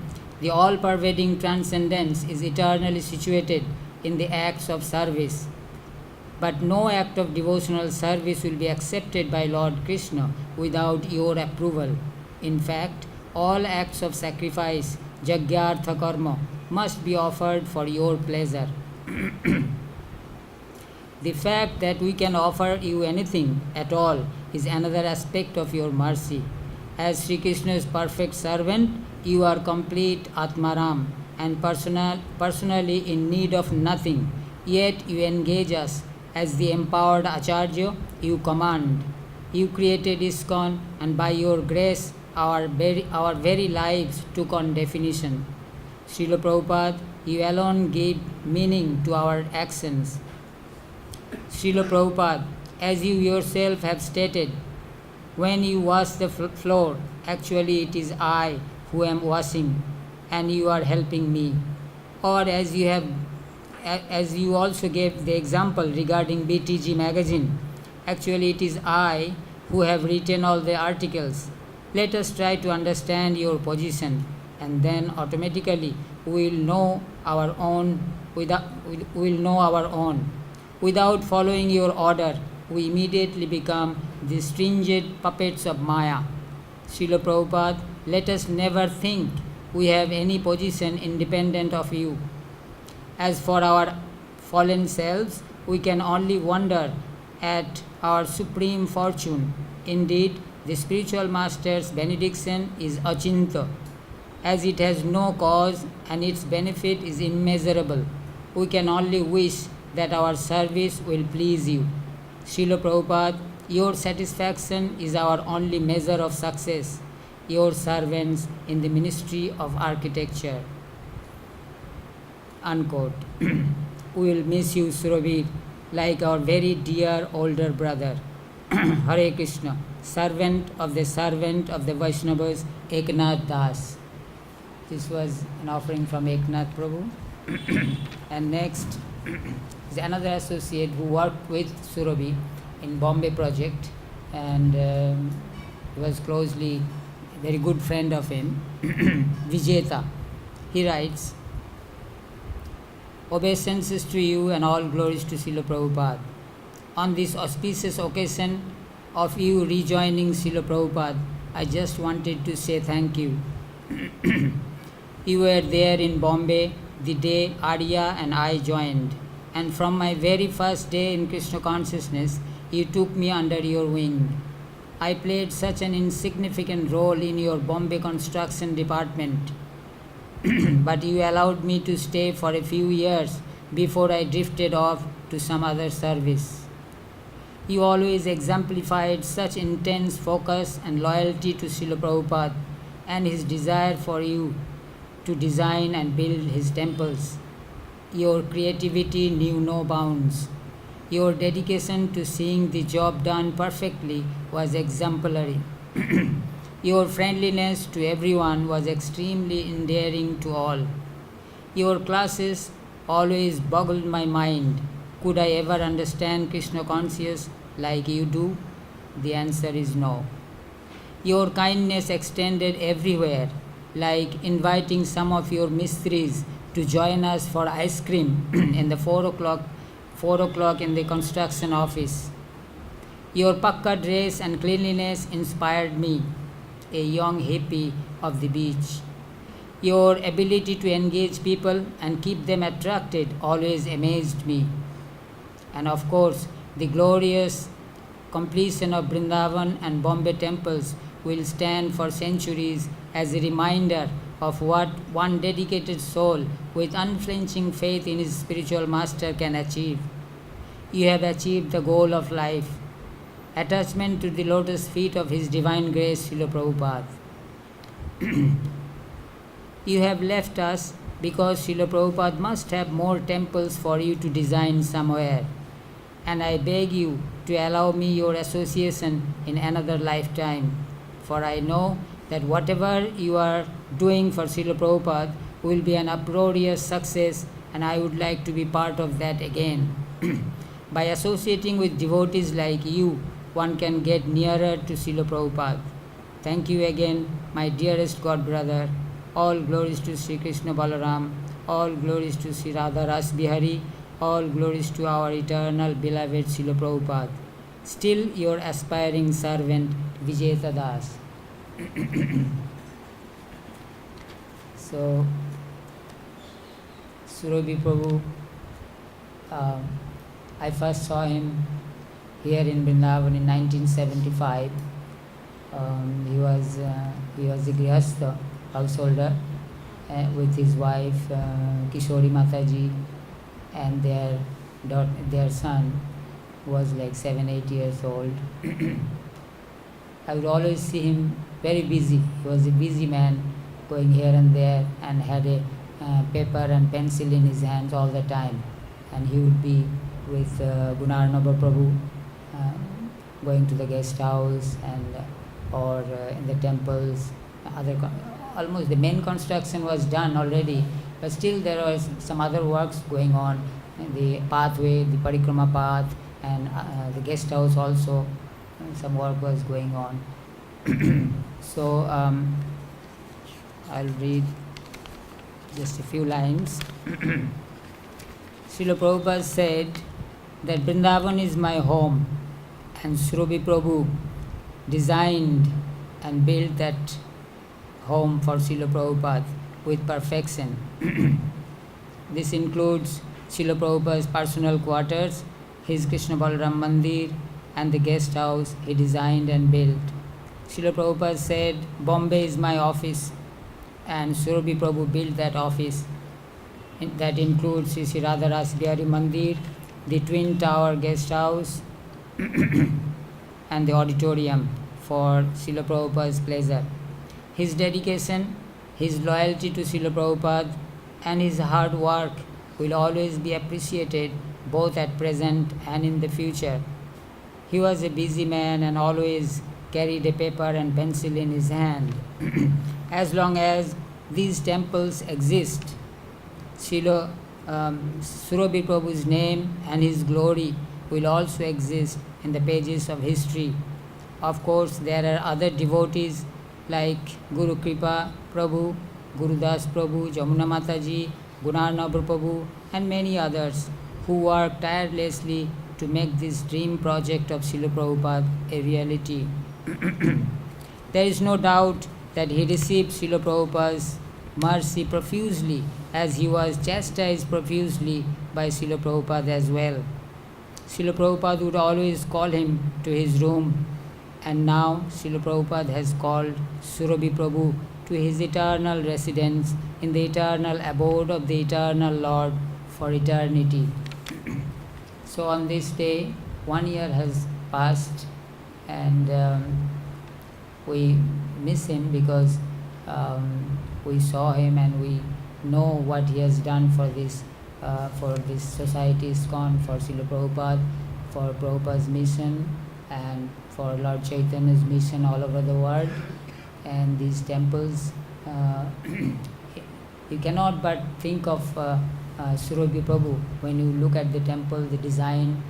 the all-pervading transcendence is eternally situated in the acts of service. But no act of devotional service will be accepted by Lord Krishna without your approval. In fact, all acts of sacrifice, Jagyartha Karma, must be offered for your pleasure. The fact that we can offer you anything at all is another aspect of your mercy. As Sri Krishna's perfect servant, you are complete Atmaram and personally in need of nothing, yet you engage us. As the empowered Acharya, you command. You created ISKCON, and by your grace, our very lives took on definition. Srila Prabhupada, you alone gave meaning to our actions. Srila Prabhupada, as you yourself have stated, when you wash the floor, actually it is I who am washing, and you are helping me. Or as you also gave the example regarding BTG magazine, actually it is I who have written all the articles. Let us try to understand your position, and then automatically we will know our own. Without following your order, we immediately become the stringent puppets of Maya. Srila Prabhupada, let us never think we have any position independent of you. As for our fallen selves, we can only wonder at our supreme fortune. Indeed, The spiritual master's benediction is achinta, as it has no cause and its benefit is immeasurable. We can only wish that our service will please you. Srila Prabhupada, your satisfaction is our only measure of success. Your servants in the ministry of architecture. Unquote. We will miss you, Surabhi, like our very dear older brother. Hare Krishna, servant of the Vaishnavas, Eknath Das. This was an offering from Eknath Prabhu. And next is another associate who worked with Surabhi in Bombay project, and he was closely, very good friend of him, Vijeta. He writes, obeisances to you and all glories to Srila Prabhupada. On this auspicious occasion of you rejoining Srila Prabhupada, I just wanted to say thank you. You were there in Bombay the day Arya and I joined, and from my very first day in Krishna consciousness, you took me under your wing. I played such an insignificant role in your Bombay construction department, but you allowed me to stay for a few years before I drifted off to some other service. You always exemplified such intense focus and loyalty to Srila Prabhupada and his desire for you to design and build his temples. Your creativity knew no bounds. Your dedication to seeing the job done perfectly was exemplary. Your friendliness to everyone was extremely endearing to all. Your classes always boggled my mind. Could I ever understand Krishna conscious like you do? The answer is no. Your kindness extended everywhere, like inviting some of your mistris to join us for ice cream in the 4 o'clock in the construction office. Your pakka dress and cleanliness inspired me, a young hippie of the beach. Your ability to engage people and keep them attracted always amazed me. And of course, the glorious completion of Vrindavan and Bombay temples will stand for centuries as a reminder of what one dedicated soul with unflinching faith in his spiritual master can achieve. You have achieved the goal of life, attachment to the lotus feet of His Divine Grace, Srila Prabhupada. You have left us because Srila Prabhupada must have more temples for you to design somewhere, and I beg you to allow me your association in another lifetime, for I know that whatever you are doing for Srila Prabhupada will be an uproarious success, and I would like to be part of that again. By associating with devotees like you, one can get nearer to Srila Prabhupada. Thank you again, my dearest God brother. All glories to Sri Krishna Balaram. All glories to Sri Radha Ras Bihari. All glories to our eternal beloved Srila Prabhupada. Still your aspiring servant, Vijeta Das. So, Surabhi Prabhu, I first saw him here in Vrindavan in 1975. He was a Grihastha householder with his wife Kishori Mataji and their son, who was like 7-8 years old. I would always see him very busy. He was a busy man, going here and there, and had a paper and pencil in his hands all the time. And he would be with Gunarnaba Prabhu, going to the guest house and or in the temples. Almost the main construction was done already, but still there was some other works going on. The pathway, the parikrama path, and the guest house also, some work was going on. So I'll read just a few lines. Srila Prabhupada said that Vrindavan is my home, and Surabhi Prabhu designed and built that home for Srila Prabhupada with perfection. This includes Srila Prabhupada's personal quarters, his Krishna Balaram Mandir, and the guest house he designed and built. Srila Prabhupada said, Bombay is my office, and Surabhi Prabhu built that office. That includes Sri Radha Ras Bihari Mandir, the Twin Tower Guest House, and the auditorium for Srila Prabhupada's pleasure. His dedication, his loyalty to Srila Prabhupada, and his hard work will always be appreciated both at present and in the future. He was a busy man and always carried a paper and pencil in his hand. As long as these temples exist, Srila Surabhi Prabhu's name and his glory will also exist in the pages of history. Of course, there are other devotees like Guru Kripa Prabhu, Guru Das Prabhu, Jamuna Mataji, Gunarnabha Prabhu, and many others who work tirelessly to make this dream project of Srila Prabhupada a reality. There is no doubt that he received Srila Prabhupada's mercy profusely, as he was chastised profusely by Srila Prabhupada as well. Srila Prabhupada would always call him to his room, and now Srila Prabhupada has called Surabhi Prabhu to his eternal residence in the eternal abode of the eternal Lord for eternity. So on this day, 1 year has passed, and we miss him because we saw him and we know what he has done for this society ISKCON, for Srila Prabhupada, for Prabhupada's mission, and for Lord Chaitanya's mission all over the world. And these temples, you cannot but think of Surabhi Prabhu when you look at the temple, the design.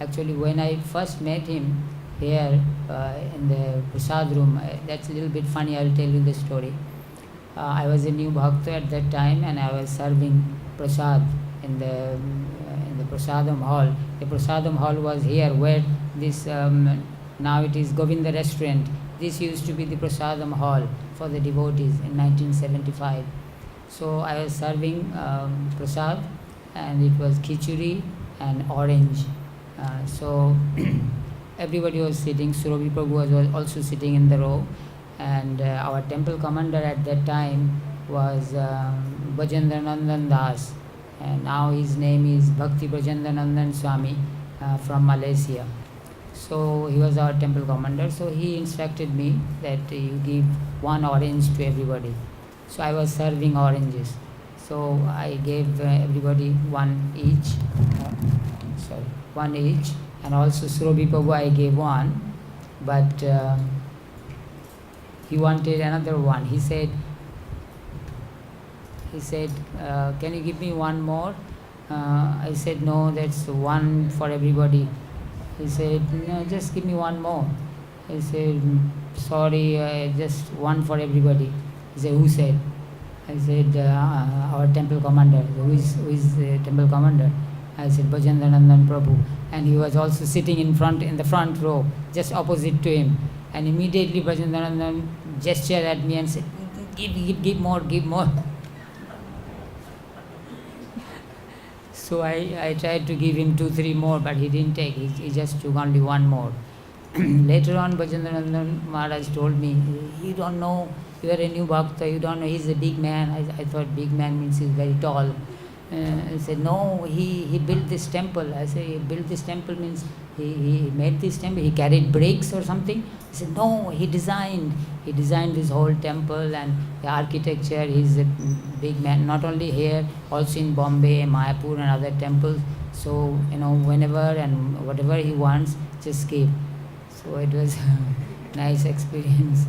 Actually, when I first met him here in the prasad room, that's a little bit funny, I will tell you the story. I was a new bhakta at that time, and I was serving prasad in the prasadam hall. The prasadam hall was here where this now it is Govinda restaurant. This used to be the prasadam hall for the devotees in 1975. So I was serving prasad, and it was khichuri and orange. So everybody was sitting. Surabhi Prabhu was also sitting in the row, and our temple commander at that time was Bhajendra Nandan Das, and now his name is Bhakti Bhajendra Nandan Swami from Malaysia. So he was our temple commander. So he instructed me that you give one orange to everybody. So I was serving oranges. So I gave everybody one each. One each, and also Surabhi Prabhu I gave one, but he wanted another one. He said, can you give me one more? I said, no, that's one for everybody. He said, no, just give me one more. I said, sorry, just one for everybody. He said, who said? I said, our temple commander. Who is the temple commander? I said, Bhajendra Nandan Prabhu. And he was also sitting in the front row, just opposite to him. And immediately Bhajendra Nandan gestured at me and said, give more, give more. So I tried to give him 2-3 more, but he didn't take. He just took only one more. Later on, Bhajendra Nandan Maharaj told me, you don't know, you are a new bhakta, you don't know, he's a big man. I thought big man means he's very tall. I said, no, he built this temple. I said, he built this temple means he made this temple, he carried bricks or something. He said, no, he designed this whole temple and the architecture. He's a big man, not only here, also in Bombay, Mayapur and other temples. So, whenever and whatever he wants, just give. So it was a nice experience.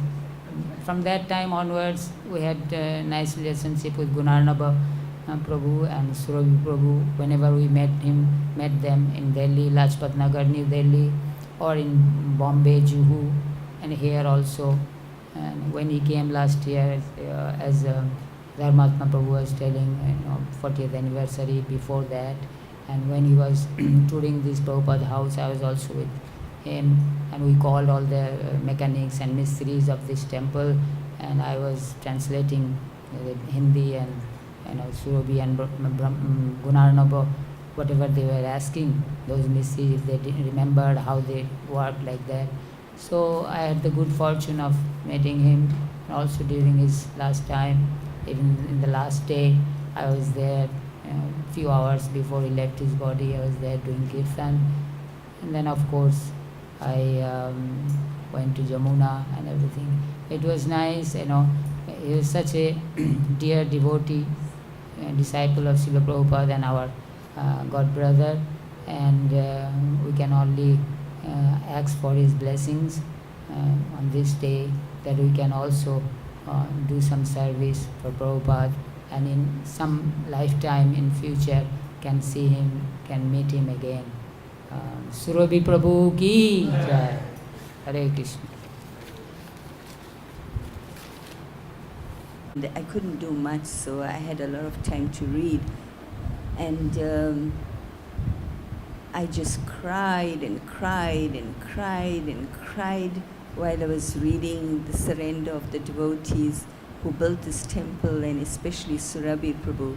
From that time onwards, we had a nice relationship with Gunarnabha Prabhu and Surabhi Prabhu. Whenever we met them in Delhi, Lajpat Nagar, New Delhi, or in Bombay, Juhu, and here also. And when he came last year, as Dharmatma Prabhu was telling, 40th anniversary before that, and when he was touring this Prabhupada house, I was also with him, and we called all the mechanics and mistris of this temple, and I was translating the Hindi and Surabhi and Gunarnabha, whatever they were asking, those mistris, if they remembered how they worked like that. So I had the good fortune of meeting him also during his last time. Even in the last day, I was there a few hours before he left his body. I was there doing kirtan. And then, of course, I went to Jamuna and everything. It was nice, He was such a dear devotee, disciple of Srila Prabhupada and our God brother. And we can only ask for his blessings on this day, that we can also do some service for Prabhupada, and in some lifetime in future can see him, can meet him again. Surabhi Prabhu ki jai. Hare Krishna. I couldn't do much, so I had a lot of time to read. And I just cried and cried and cried and cried while I was reading the surrender of the devotees who built this temple, and especially Surabhi Prabhu.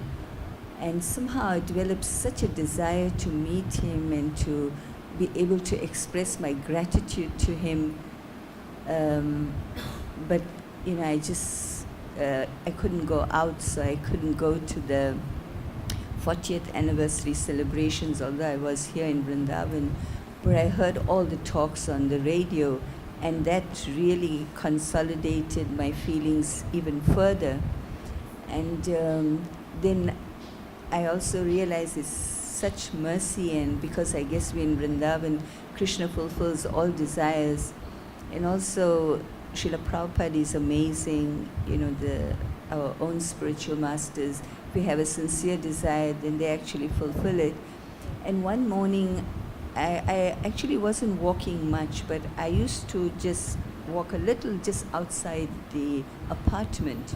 And somehow I developed such a desire to meet him and to be able to express my gratitude to him. But I just, I couldn't go out, so I couldn't go to the 40th anniversary celebrations, although I was here in Vrindavan. But I heard all the talks on the radio, and that really consolidated my feelings even further. And then I also realized it's such mercy, and because I guess we're in Vrindavan, Krishna fulfills all desires. And also Srila Prabhupada is amazing, our own spiritual masters. If we have a sincere desire, then they actually fulfill it. And one morning, I actually wasn't walking much, but I used to just walk a little just outside the apartment.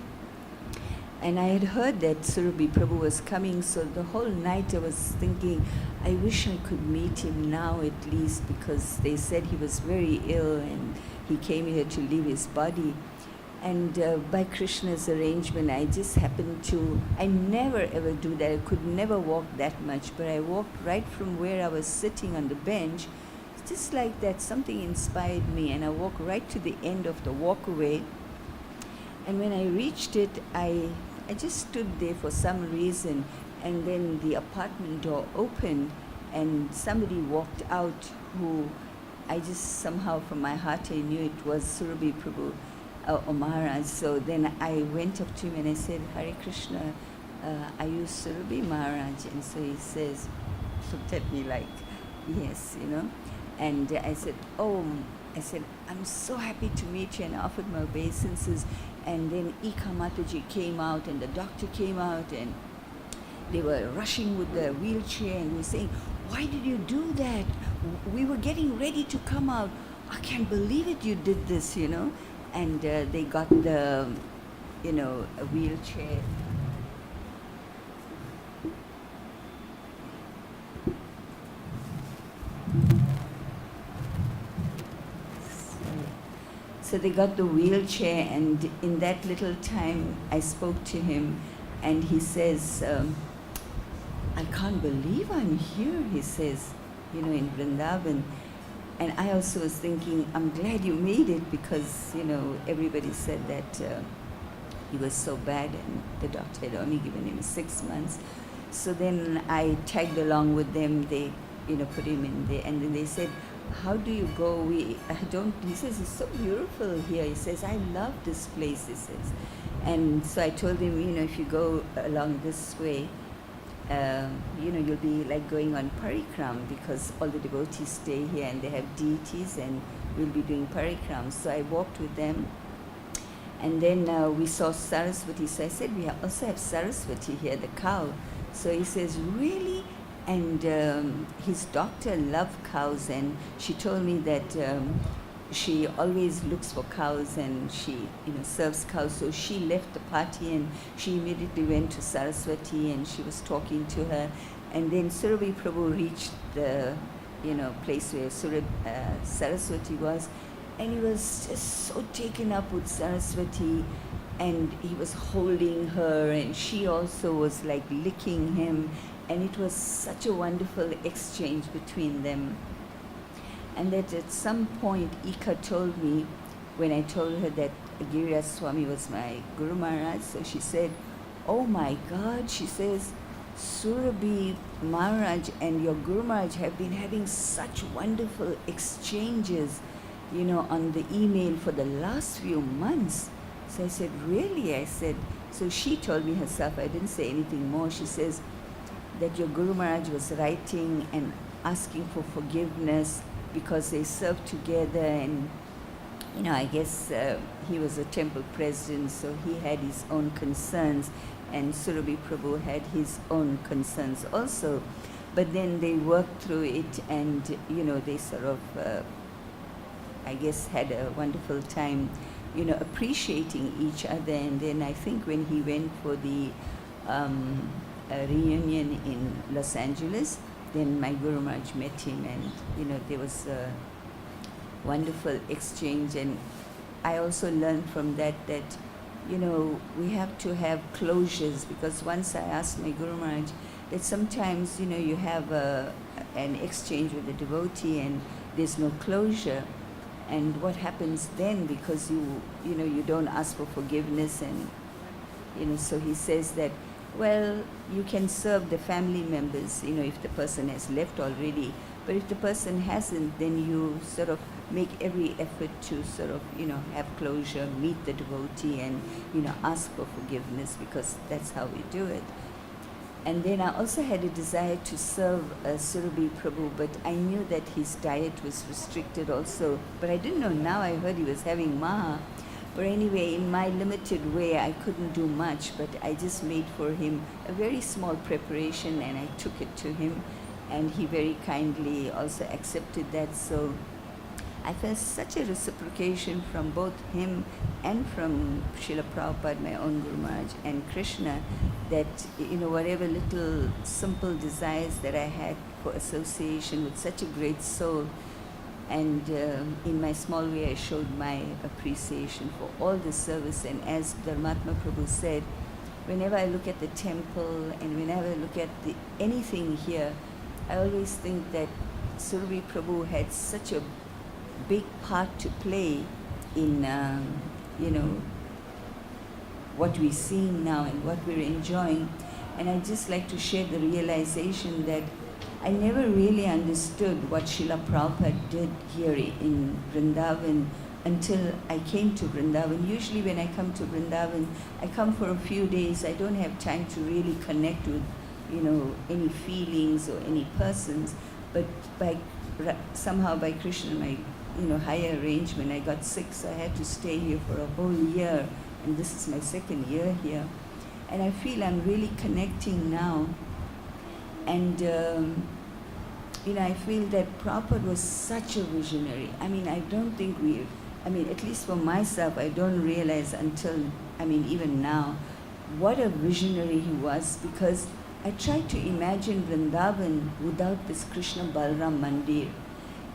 And I had heard that Surabhi Prabhu was coming, so the whole night I was thinking, I wish I could meet him now at least, because they said he was very ill and he came here to leave his body. And by Krishna's arrangement, I just happened to, I never ever do that. I could never walk that much, but I walked right from where I was sitting on the bench. Just like that, something inspired me, and I walked right to the end of the walkway. And when I reached it, I just stood there for some reason, and then the apartment door opened, and somebody walked out who I just somehow from my heart I knew it was Surabhi Prabhu. Maharaj. So then I went up to him and I said, Hare Krishna, are you Surabhi Maharaj? And so he says, looked at me like, yes, And I said, I'm so happy to meet you, and I offered my obeisances. And then Ika Mataji came out, and the doctor came out, and they were rushing with the wheelchair, and we were saying, why did you do that? We were getting ready to come out. I can't believe it, you did this, And they got the, a wheelchair. So they got the wheelchair, and in that little time I spoke to him, and he says, I can't believe I'm here, he says, in Vrindavan. And I also was thinking, I'm glad you made it, because, everybody said that he was so bad, and the doctor had only given him 6 months. So then I tagged along with them. They, put him in there, and then they said, how do you go? He says, it's so beautiful here. He says, I love this place, he says. And so I told him, if you go along this way, you'll be like going on parikram, because all the devotees stay here and they have deities, and we'll be doing parikram. So I walked with them, and then we saw Saraswati. So I said, we also have Saraswati here, the cow. So he says, really? And his doctor loved cows, and she told me that she always looks for cows, and she serves cows. So she left the party and she immediately went to Saraswati, and she was talking to her. And then Surabhi Prabhu reached the place where Saraswati was, and he was just so taken up with Saraswati, and he was holding her, and she also was like licking him, and it was such a wonderful exchange between them. And that at some point Ika told me, when I told her that Giriraj Swami was my Guru Maharaj, so she said, "Oh my God," she says, "Surabhi Maharaj and your Guru Maharaj have been having such wonderful exchanges, on the email for the last few months." So I said, "Really?" I said, so she told me herself, I didn't say anything more. She says that your Guru Maharaj was writing and asking for forgiveness because they served together, and I guess he was a temple president, so he had his own concerns, and Surabhi Prabhu had his own concerns also. But then they worked through it, and they sort of, I guess, had a wonderful time, appreciating each other. And then I think when he went for the reunion in Los Angeles, then my Guru Maharaj met him, and there was a wonderful exchange. And I also learned from that we have to have closures, because once I asked my Guru Maharaj that sometimes you have an exchange with a devotee and there's no closure, and what happens then, because you don't ask for forgiveness, and so he says that, well, you can serve the family members, if the person has left already, but if the person hasn't, then you sort of make every effort to sort of, have closure, meet the devotee, and, ask for forgiveness, because that's how we do it. And then I also had a desire to serve Surabhi Prabhu, but I knew that his diet was restricted also. But I didn't know. Now I heard he was having Maha. But anyway, in my limited way, I couldn't do much, but I just made for him a very small preparation, and I took it to him, and he very kindly also accepted that. So I felt such a reciprocation from both him and from Srila Prabhupada, my own Guru Maharaj, and Krishna, that whatever little simple desires that I had for association with such a great soul, and in my small way I showed my appreciation for all the service. And as Dharmatma Prabhu said, whenever I look at the temple and whenever I look at anything here, I always think that Surabhi Prabhu had such a big part to play in what we're seeing now and what we're enjoying. And I just like to share the realization that I never really understood what Srila Prabhupada did here in Vrindavan until I came to Vrindavan. Usually when I come to Vrindavan, I come for a few days. I don't have time to really connect with, any feelings or any persons. But somehow by Krishna, my higher arrangement, I got sick, so I had to stay here for a whole year, and this is my second year here. And I feel I'm really connecting now. And I feel that Prabhupada was such a visionary. I don't think at least for myself, I don't realize until, even now, what a visionary he was, because I tried to imagine Vrindavan without this Krishna Balaram Mandir.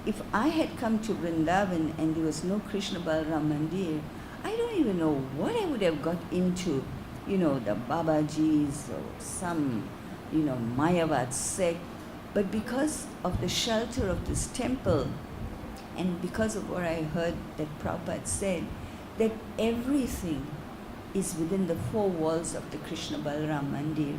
If I had come to Vrindavan and there was no Krishna Balaram Mandir, I don't even know what I would have got into, the Babajis or some, Mayavad sect. But because of the shelter of this temple, and because of what I heard that Prabhupada said, that everything is within the four walls of the Krishna Balaram Mandir.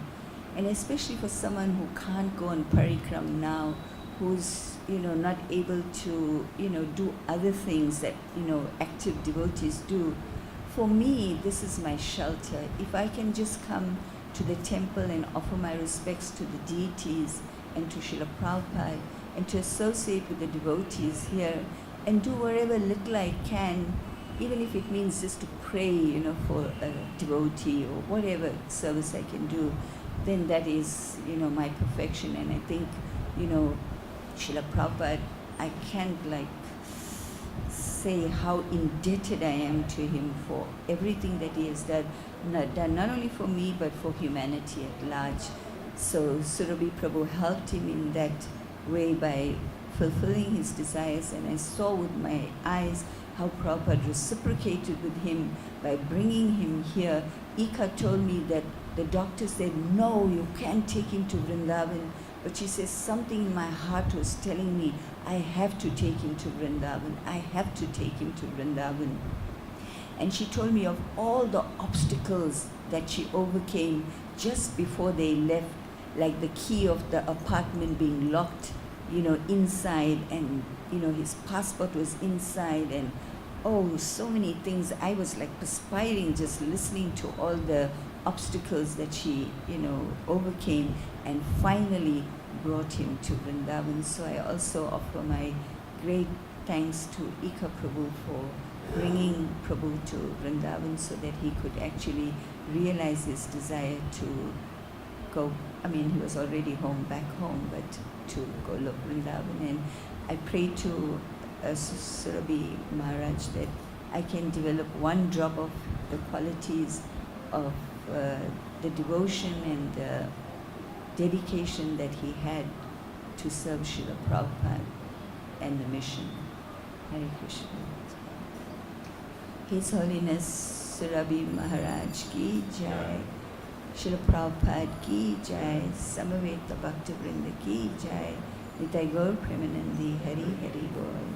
And especially for someone who can't go on parikram now, who's not able to do other things that active devotees do. For me, this is my shelter. If I can just come to the temple and offer my respects to the deities and to Srila Prabhupada, and to associate with the devotees here and do whatever little I can, even if it means just to pray, for a devotee or whatever service I can do, then that is, my perfection. And I think, Srila Prabhupada, I can't say how indebted I am to him for everything that he has done not only for me but for humanity at large. So Surabhi Prabhu helped him in that way by fulfilling his desires, and I saw with my eyes how Prabhupada reciprocated with him by bringing him here. Ika told me that the doctor said, no, you can't take him to Vrindavan But she says, something in my heart was telling me, I have to take him to Vrindavan. I have to take him to Vrindavan. And she told me of all the obstacles that she overcame just before they left, like the key of the apartment being locked, inside, and, his passport was inside, and so many things. I was like perspiring just listening to all the obstacles that she, overcame, and finally brought him to Vrindavan. So I also offer my great thanks to Ika Prabhu for bringing Prabhu to Vrindavan so that he could actually realize his desire to go. I mean, he was already back home, but to go to Vrindavan. And I pray to Surabhi Maharaj that I can develop one drop of the qualities of the devotion and the dedication that he had to serve Srila Prabhupada and the mission. Hare Krishna. His Holiness Surabhi Maharaj ki jai, Srila Prabhupada ki jai, Samaveta Bhakta Vrinda ki jai, Nitai Gaur Premanandi Hari Hari Bol.